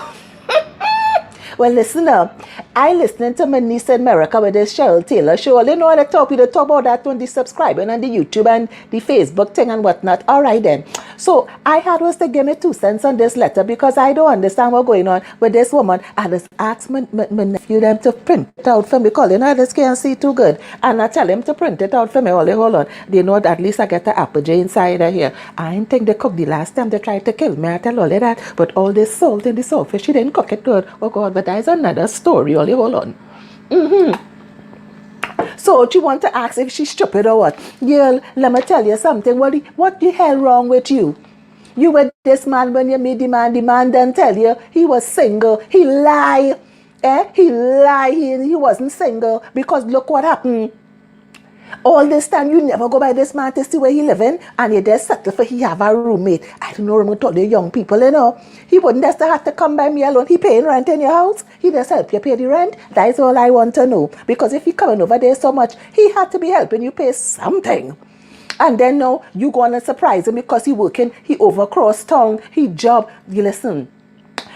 Well, listen up. I listening to my niece in America with this Cheryl Taylor show. All you know I talk about that on the subscribing and the YouTube and the Facebook thing and whatnot. All right then. So I had was to give me 2 cents on this letter because I don't understand what's going on with this woman. I just asked my nephew them to print it out for me because I just can't see too good. And I tell him to print it out for me. Hold on. They know that at least I get the apple J inside of here. I didn't think they cooked the last time they tried to kill me. I tell all of that. But all this salt in the saltfish, she didn't cook it good. Oh God, but that's another story. Hold on. So you want to ask if she's stupid or what? Girl, let me tell you something. What the hell wrong with you? You were this man when you meet the man then tell you he was single. He lie. He lie. He wasn't single because look what happened. All this time, you never go by this man to see where he living, and you just settle for he have a roommate. I don't know, I'm told the young people, He wouldn't just have to come by me alone. He paying rent in your house. He just help you pay the rent. That is all I want to know. Because if he coming over there so much, he had to be helping you pay something. And then now, you gonna surprise him because he working, he over cross town, he job. You listen.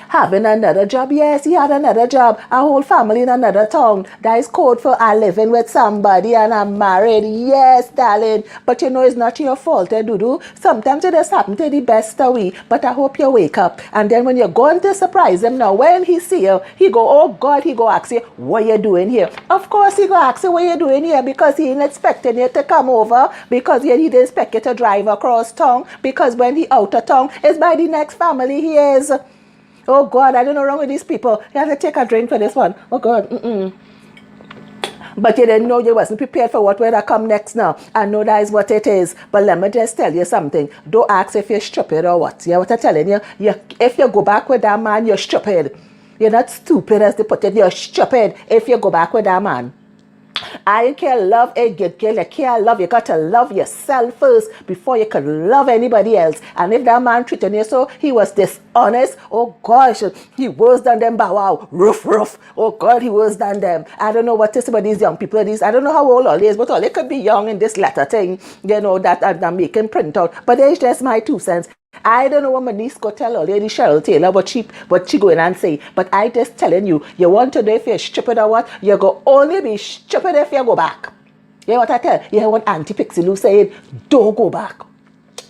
Having another job, yes, he had another job, a whole family in another town. That is code for I'm living with somebody and I'm married. Yes, darling. But it's not your fault, Dudu. Sometimes it just happen to the best of we. But I hope you wake up. And then when you're going to surprise him now, when he see you, he go, oh God, he go ask you, what you doing here? Of course he go ask you what you doing here because he ain't expecting you to come over because he didn't expect you to drive across town because when he out of town, it's by the next family he is. Oh God, I don't know wrong with these people. You have to take a drink for this one. Oh God, But you didn't know you wasn't prepared for what will come next now. I know that is what it is. But let me just tell you something. Don't ask if you're stupid or what. You know what I'm telling you? If you go back with that man, you're stupid. You're not stupid as they put it. You're stupid if you go back with that man. I can't love a good girl. You can't love. You got to love yourself first before you can love anybody else. And if that man treated you so, he was dishonest. Oh gosh, he worse than them. Bow wow, rough. Oh God, he worse than them. I don't know what to say about these young people. I don't know how old all is, but all they could be young in this latter thing. That I'm making print out. But it's just my 2 cents. I don't know what my niece go tell her lady Cheryl Taylor what she going and say. But I just telling you, you want to know if you're stupid or what? You go only be stupid if you go back. You know what I tell? You hear what Auntie Pixie Lou saying? Don't go back.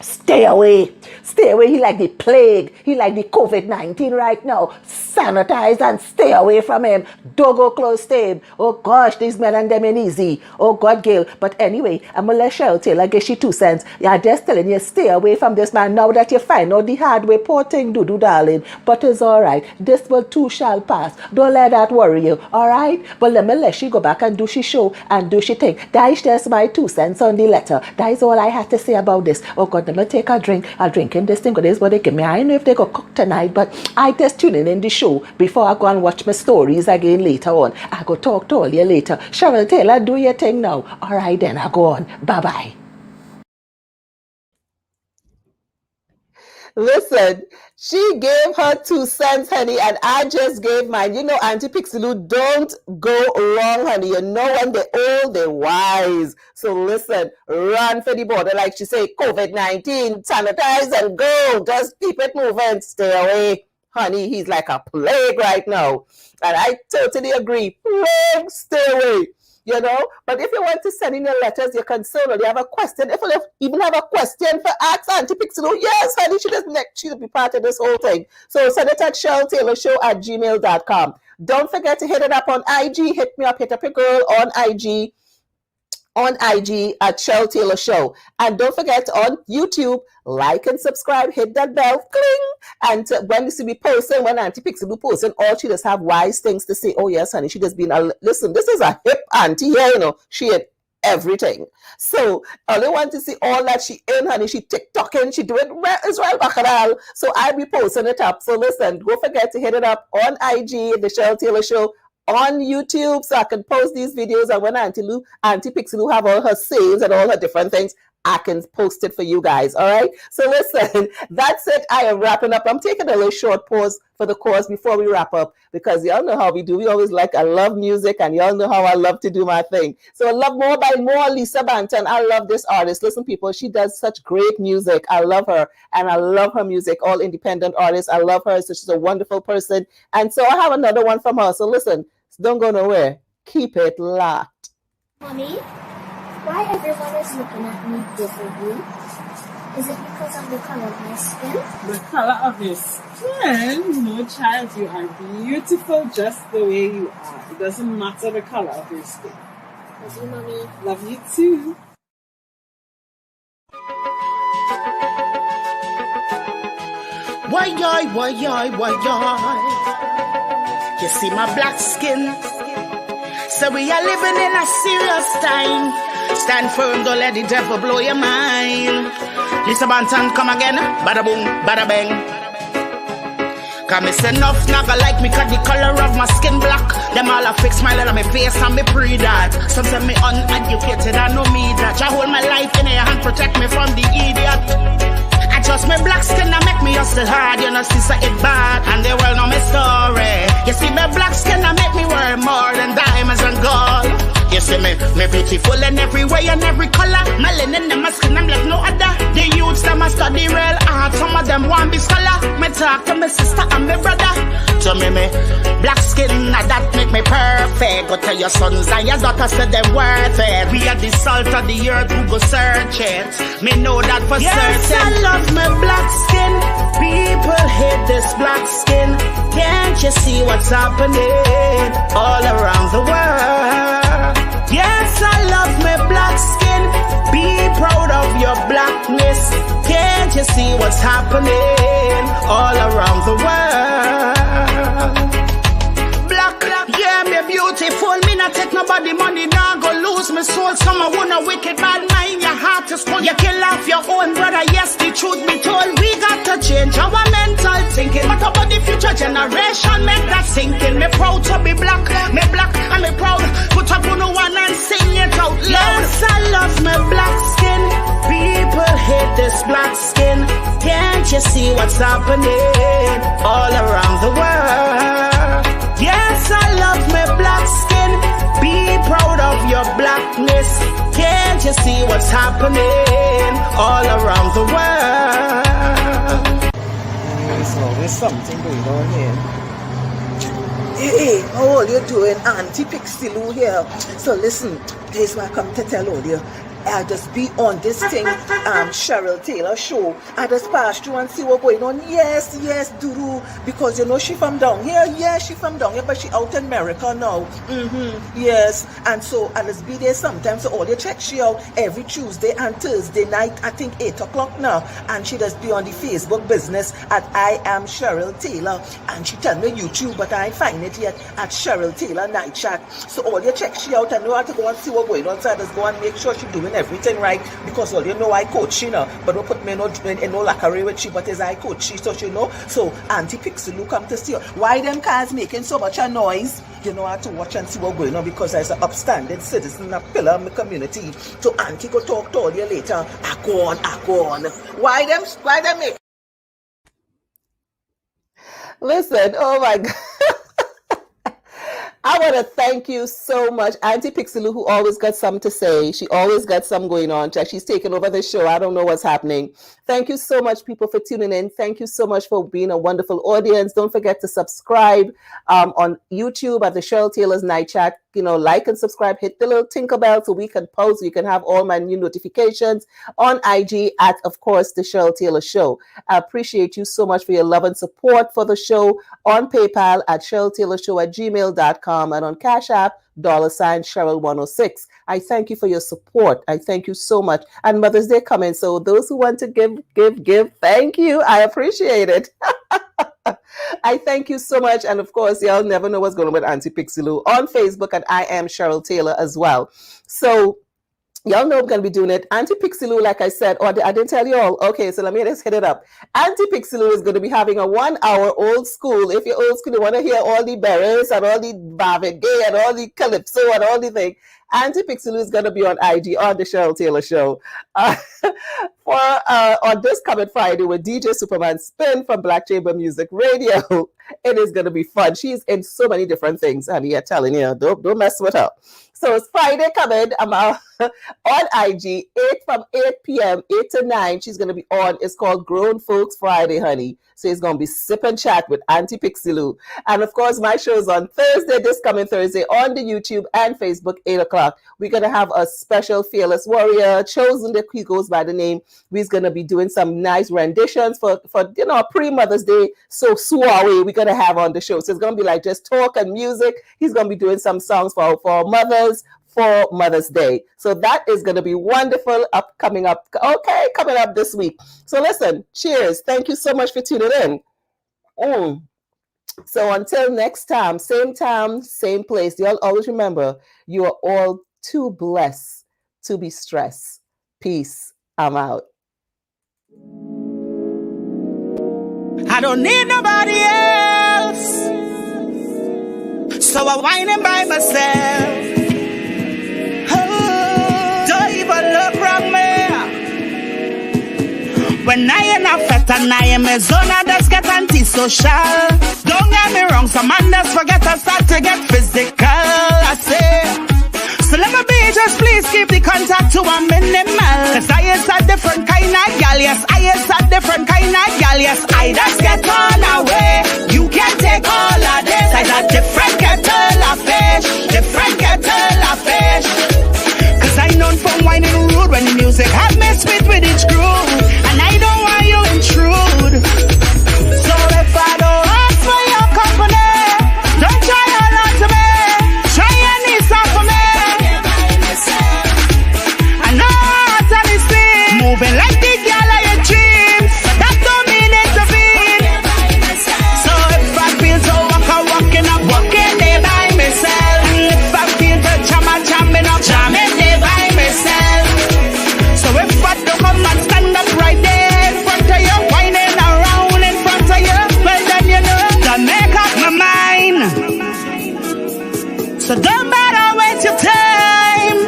Stay away. Stay away. He like the plague. He like the COVID-19 right now. Sanitize and stay away from him. Don't go close to him. Oh gosh, these men and them ain't easy. Oh God, Gail. But anyway, I'm going to let Cheryl Taylor get you 2 cents. Yeah, just telling you, stay away from this man now that you find out the hard way. Poor thing, do, darling. But it's all right. This will too shall pass. Don't let that worry you. All right? But let me let she go back and do she show and do she thing. That is just my 2 cents on the letter. That is all I had to say about this. Oh God, let me take a drink. I'll drink in this thing. This is what they give me. I don't know if they go cook tonight, but I just tune in the show before I go and watch my stories again later on. I go talk to all you later. Cheryl Taylor, do your thing now. All right then, I go on. Bye-bye. Listen, she gave her 2 cents, honey, and I just gave mine. Auntie Pixie Lou, don't go wrong, honey. When they're old, they're wise. So listen, run for the border, like she say, COVID-19, sanitize and go. Just keep it moving. Stay away. Honey, he's like a plague right now. And I totally agree. Plague, stay away. But if you want to send in your letters, your concern, or you have a question, if you even have a question for Ask Auntie Pixie Lou, yes, honey, she'll be part of this whole thing. So send it at CherylTaylorShow@gmail.com. Don't forget to hit it up on IG. Hit me up, hit up your girl on IG at Cheryl Taylor Show. And don't forget on YouTube, like and subscribe, hit that bell, cling. And when you see me posting, when Auntie Pixie Lou posting, all she just have wise things to say. Oh yes, honey, she just been, listen, this is a hip auntie here, she had everything. So all I want to see all that she in, honey, she TikToking, she doing Israel Bacalal. So I be posting it up. So listen, don't forget to hit it up on IG, the Cheryl Taylor Show, on YouTube, so I can post these videos. And when Auntie Pixie Lou have all her saves and all her different things, I can post it for you guys. All right. So listen, that's it. I am wrapping up. I'm taking a little short pause for the cause before we wrap up because y'all know how we do. We always I love music and y'all know how I love to do my thing. So I love More by More, Lisa Banton. I love this artist. Listen, people, she does such great music. I love her and I love her music. All independent artists. I love her. So she's a wonderful person. And so I have another one from her. So listen, don't go nowhere. Keep it locked. Mommy, why everyone is looking at me differently? Is it because of the color of my skin? The color of your skin? No, child, you are beautiful just the way you are. It doesn't matter the color of your skin. Love you, Mommy. Love you too. Why? You see my black skin? So we are living in a serious time. Stand firm, don't let the devil blow your mind. Lisa Banton, come again. Bada boom, bada bang. Cause me say enough nigga like me cause the color of my skin black. Them all a fix smile on my face and me pre that. Some say me uneducated, I know me that. I hold my life in your hand, protect me from the idiot. I just my black skin that make me hustle hard. You know, sister, it bad, and they well know my story. You see, my black skin that make me worth more than diamonds and gold. You see me beautiful in every way and every color. Melanin in my skin, I'm like no other. The youths, them a study real hard. Some of them want be scholar. Me talk to my sister and my brother. To me, black skin, that make me perfect. Go tell your sons and your daughters that they're worth it. We are the salt of the earth who go search it. Me know that for certain. I love my black skin. People hate this black skin. Can't you see what's happening all around the world? Yes, I love my black skin. Be proud of your blackness. Can't you see what's happening all around the world? Black, yeah, me beautiful. Me not take nobody money, now go lose my soul. Some I want a wicked bad mind. Your heart is full. You kill off your own brother. Yes, the truth be told. We got to change our mental thinking. But about the future generation, make that sinking. Me proud to be black. Me black and me proud. Put up on the one and sing it out loud. Yes, I love my black skin. People hate this black skin. Can't you see what's happening all around the world? Yes, I love my black skin. Be proud of your blackness. Can't you see what's happening all around the world? There's always something going on here. Hey, how are you doing? Auntie Pixie Lou here. So listen, this is what I come to tell all you. I just be on this thing, Cheryl Taylor show. I just pass through and see what's going on. Yes, Duru, because you know she from down here. Yeah, she from down here, but she out in America now. Yes, and so I just be there sometimes. So all you check she out every Tuesday and Thursday night. I think 8 o'clock now, and she just be on the Facebook business at I am Cheryl Taylor, and she tell me YouTube, but I ain't find it yet at Cheryl Taylor Night Chat. So all you check she out and know how to go and see what's going on. So I just go and make sure she doing everything right, because all you know I coach, you know, but don't put me in no lackery with she, but as I coach she, so you know. So Auntie Pixie Lou come to see her. Why them cars making so much a noise? You know, I have to watch and see what's going on, because as an upstanding citizen, a pillar of my community. So Auntie go talk to all you later. I go on. Why them make? Listen, oh my God. I want to thank you so much, Auntie Pixie Lou, who always got something to say. She always got something going on. She's taking over the show. I don't know what's happening. Thank you so much, people, for tuning in. Thank you so much for being a wonderful audience. Don't forget to subscribe on YouTube at the Cheryl Taylor's Night Chat. You know, like and subscribe. Hit the little tinker bell so we can post. You can have all my new notifications on IG at, of course, the Cheryl Taylor Show. I appreciate you so much for your love and support for the show on PayPal at CherylTaylorShow@gmail.com and on Cash App $Cheryl106. I thank you for your support. I thank you so much. And Mother's Day coming. So those who want to give, thank you. I appreciate it. I thank you so much. And of course, y'all never know what's going on with Auntie Pixie Lou on Facebook, and I am Cheryl Taylor as well. So y'all know I'm going to be doing it. Auntie Pixie Lou, like I said, or I didn't tell you all. Okay, so let me just hit it up. Auntie Pixie Lou is going to be having a 1 hour old school. If you're old school, you want to hear all the berries and all the Marvin Gaye and all the calypso and all the things. Auntie Pixie Lou is going to be on IG on the Cheryl Taylor Show on this coming Friday with DJ Superman Spin from Black Chamber Music Radio. It is going to be fun. She's in so many different things, honey. I'm telling you, don't mess with her. So it's Friday coming. I'm on IG from 8 p.m., 8 to 9. She's going to be on. It's called Grown Folks Friday, honey. So it's going to be sip and chat with Auntie Pixie Lou. And of course, my show is on Thursday, this coming Thursday, on the YouTube and Facebook, 8 o'clock. We're going to have a special Fearless Warrior, chosen that he goes by the name. We're going to be doing some nice renditions for pre-Mother's Day. So soiree we're going to have on the show. So it's going to be like just talk and music. He's going to be doing some songs for mothers, for Mother's Day. So that is going to be wonderful coming up this week. So listen, cheers. Thank you so much for tuning in. So until next time, same place. Y'all always remember, you are all too blessed to be stressed. Peace. I'm out. I don't need nobody else, so I'm whining by myself. Oh, don't even look wrong me. When I am a fat and I am a zone, I just get antisocial. Don't get me wrong, some man just forget to start to get physical. I say, so let me be, just please keep the contact to a minimal. Cause I is a different kind of gal, yes. I is a different kind of gal, yes. I just get on away. You can't take all of this. I got different kettle of fish, different kettle of fish. Cause I known for whining rude when the music have me sweet with its groove. And I don't want you intrude. So if I don't ask for your company, don't try a lot to me. Try and need some for me. I know how to listen. Moving like the girl of your dreams, but that don't mean it's a beat. So if I feel so walking up, walking there by myself. And if I feel the jamming up, jamming there by myself. So if I don't come and stand up right there in front of you, whining around in front of you, well then you know to make up my mind. So don't matter waste your time.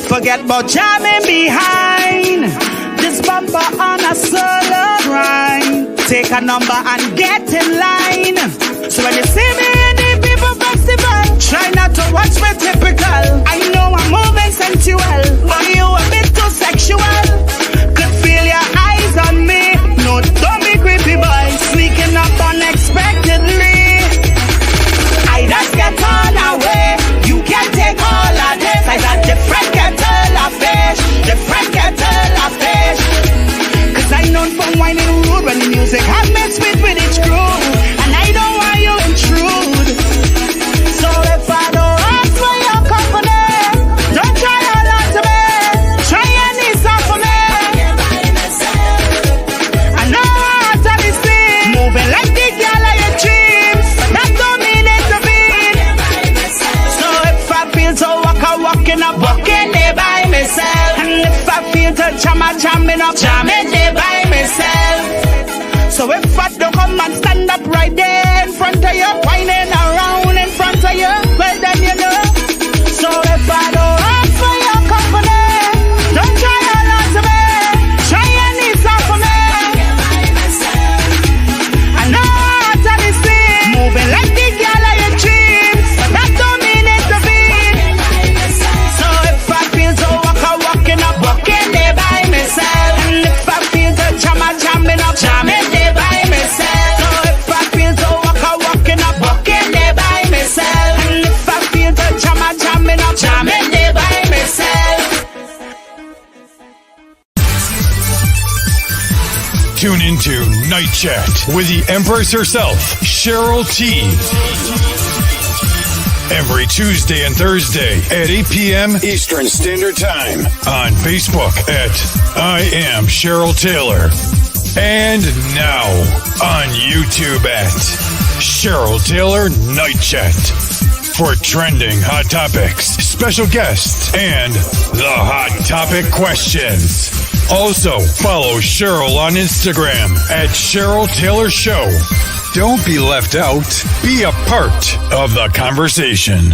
Forget about jamming behind this bumper on a solo grind. Take a number and get in line. So when you see me in the people festival, try not to watch me typical. I know I'm moving sensual, but you a bit too sexual. Could feel your eyes on me. No, don't be creepy boy, sneaking up unexpectedly. I just get on away. You can't take all of this. I got different kettle of fish, different kettle of fish. Cause I known for whining rude when the music has me sweet with its groove. And I don't want you intrude. So if I don't ask for your company, don't try a lot to me. Try and need some for me. I know how to listen. Moving like the girl of your dreams, but that don't mean it's a beat. So if I feel to walking up, walking there by myself. And if I feel to jamming up, jamming there by myself. So if I don't come and stand up right there in front of you, whining around in front of you, well then you know. So if I don't ask for your company, don't try a lot to me. Try and need some for me. I know how to listen. Moving like the girl of your dreams, but that don't mean it's a beat. So if I feel so walking up, walking there by myself. And if I feel the jamming up, jamming there by myself. So if I feel so walking up, walking there by myself. And if I feel the jamming up, jamming there by myself. Tune into Night Chat with the Empress herself, Cheryl T. Every Tuesday and Thursday at 8 p.m. Eastern Standard Time on Facebook at I Am Cheryl Taylor. And now on YouTube at Cheryl Taylor Night Chat. For trending hot topics, special guests, and the hot topic questions. Also, follow Cheryl on Instagram at Cheryl Taylor Show. Don't be left out. Be a part of the conversation.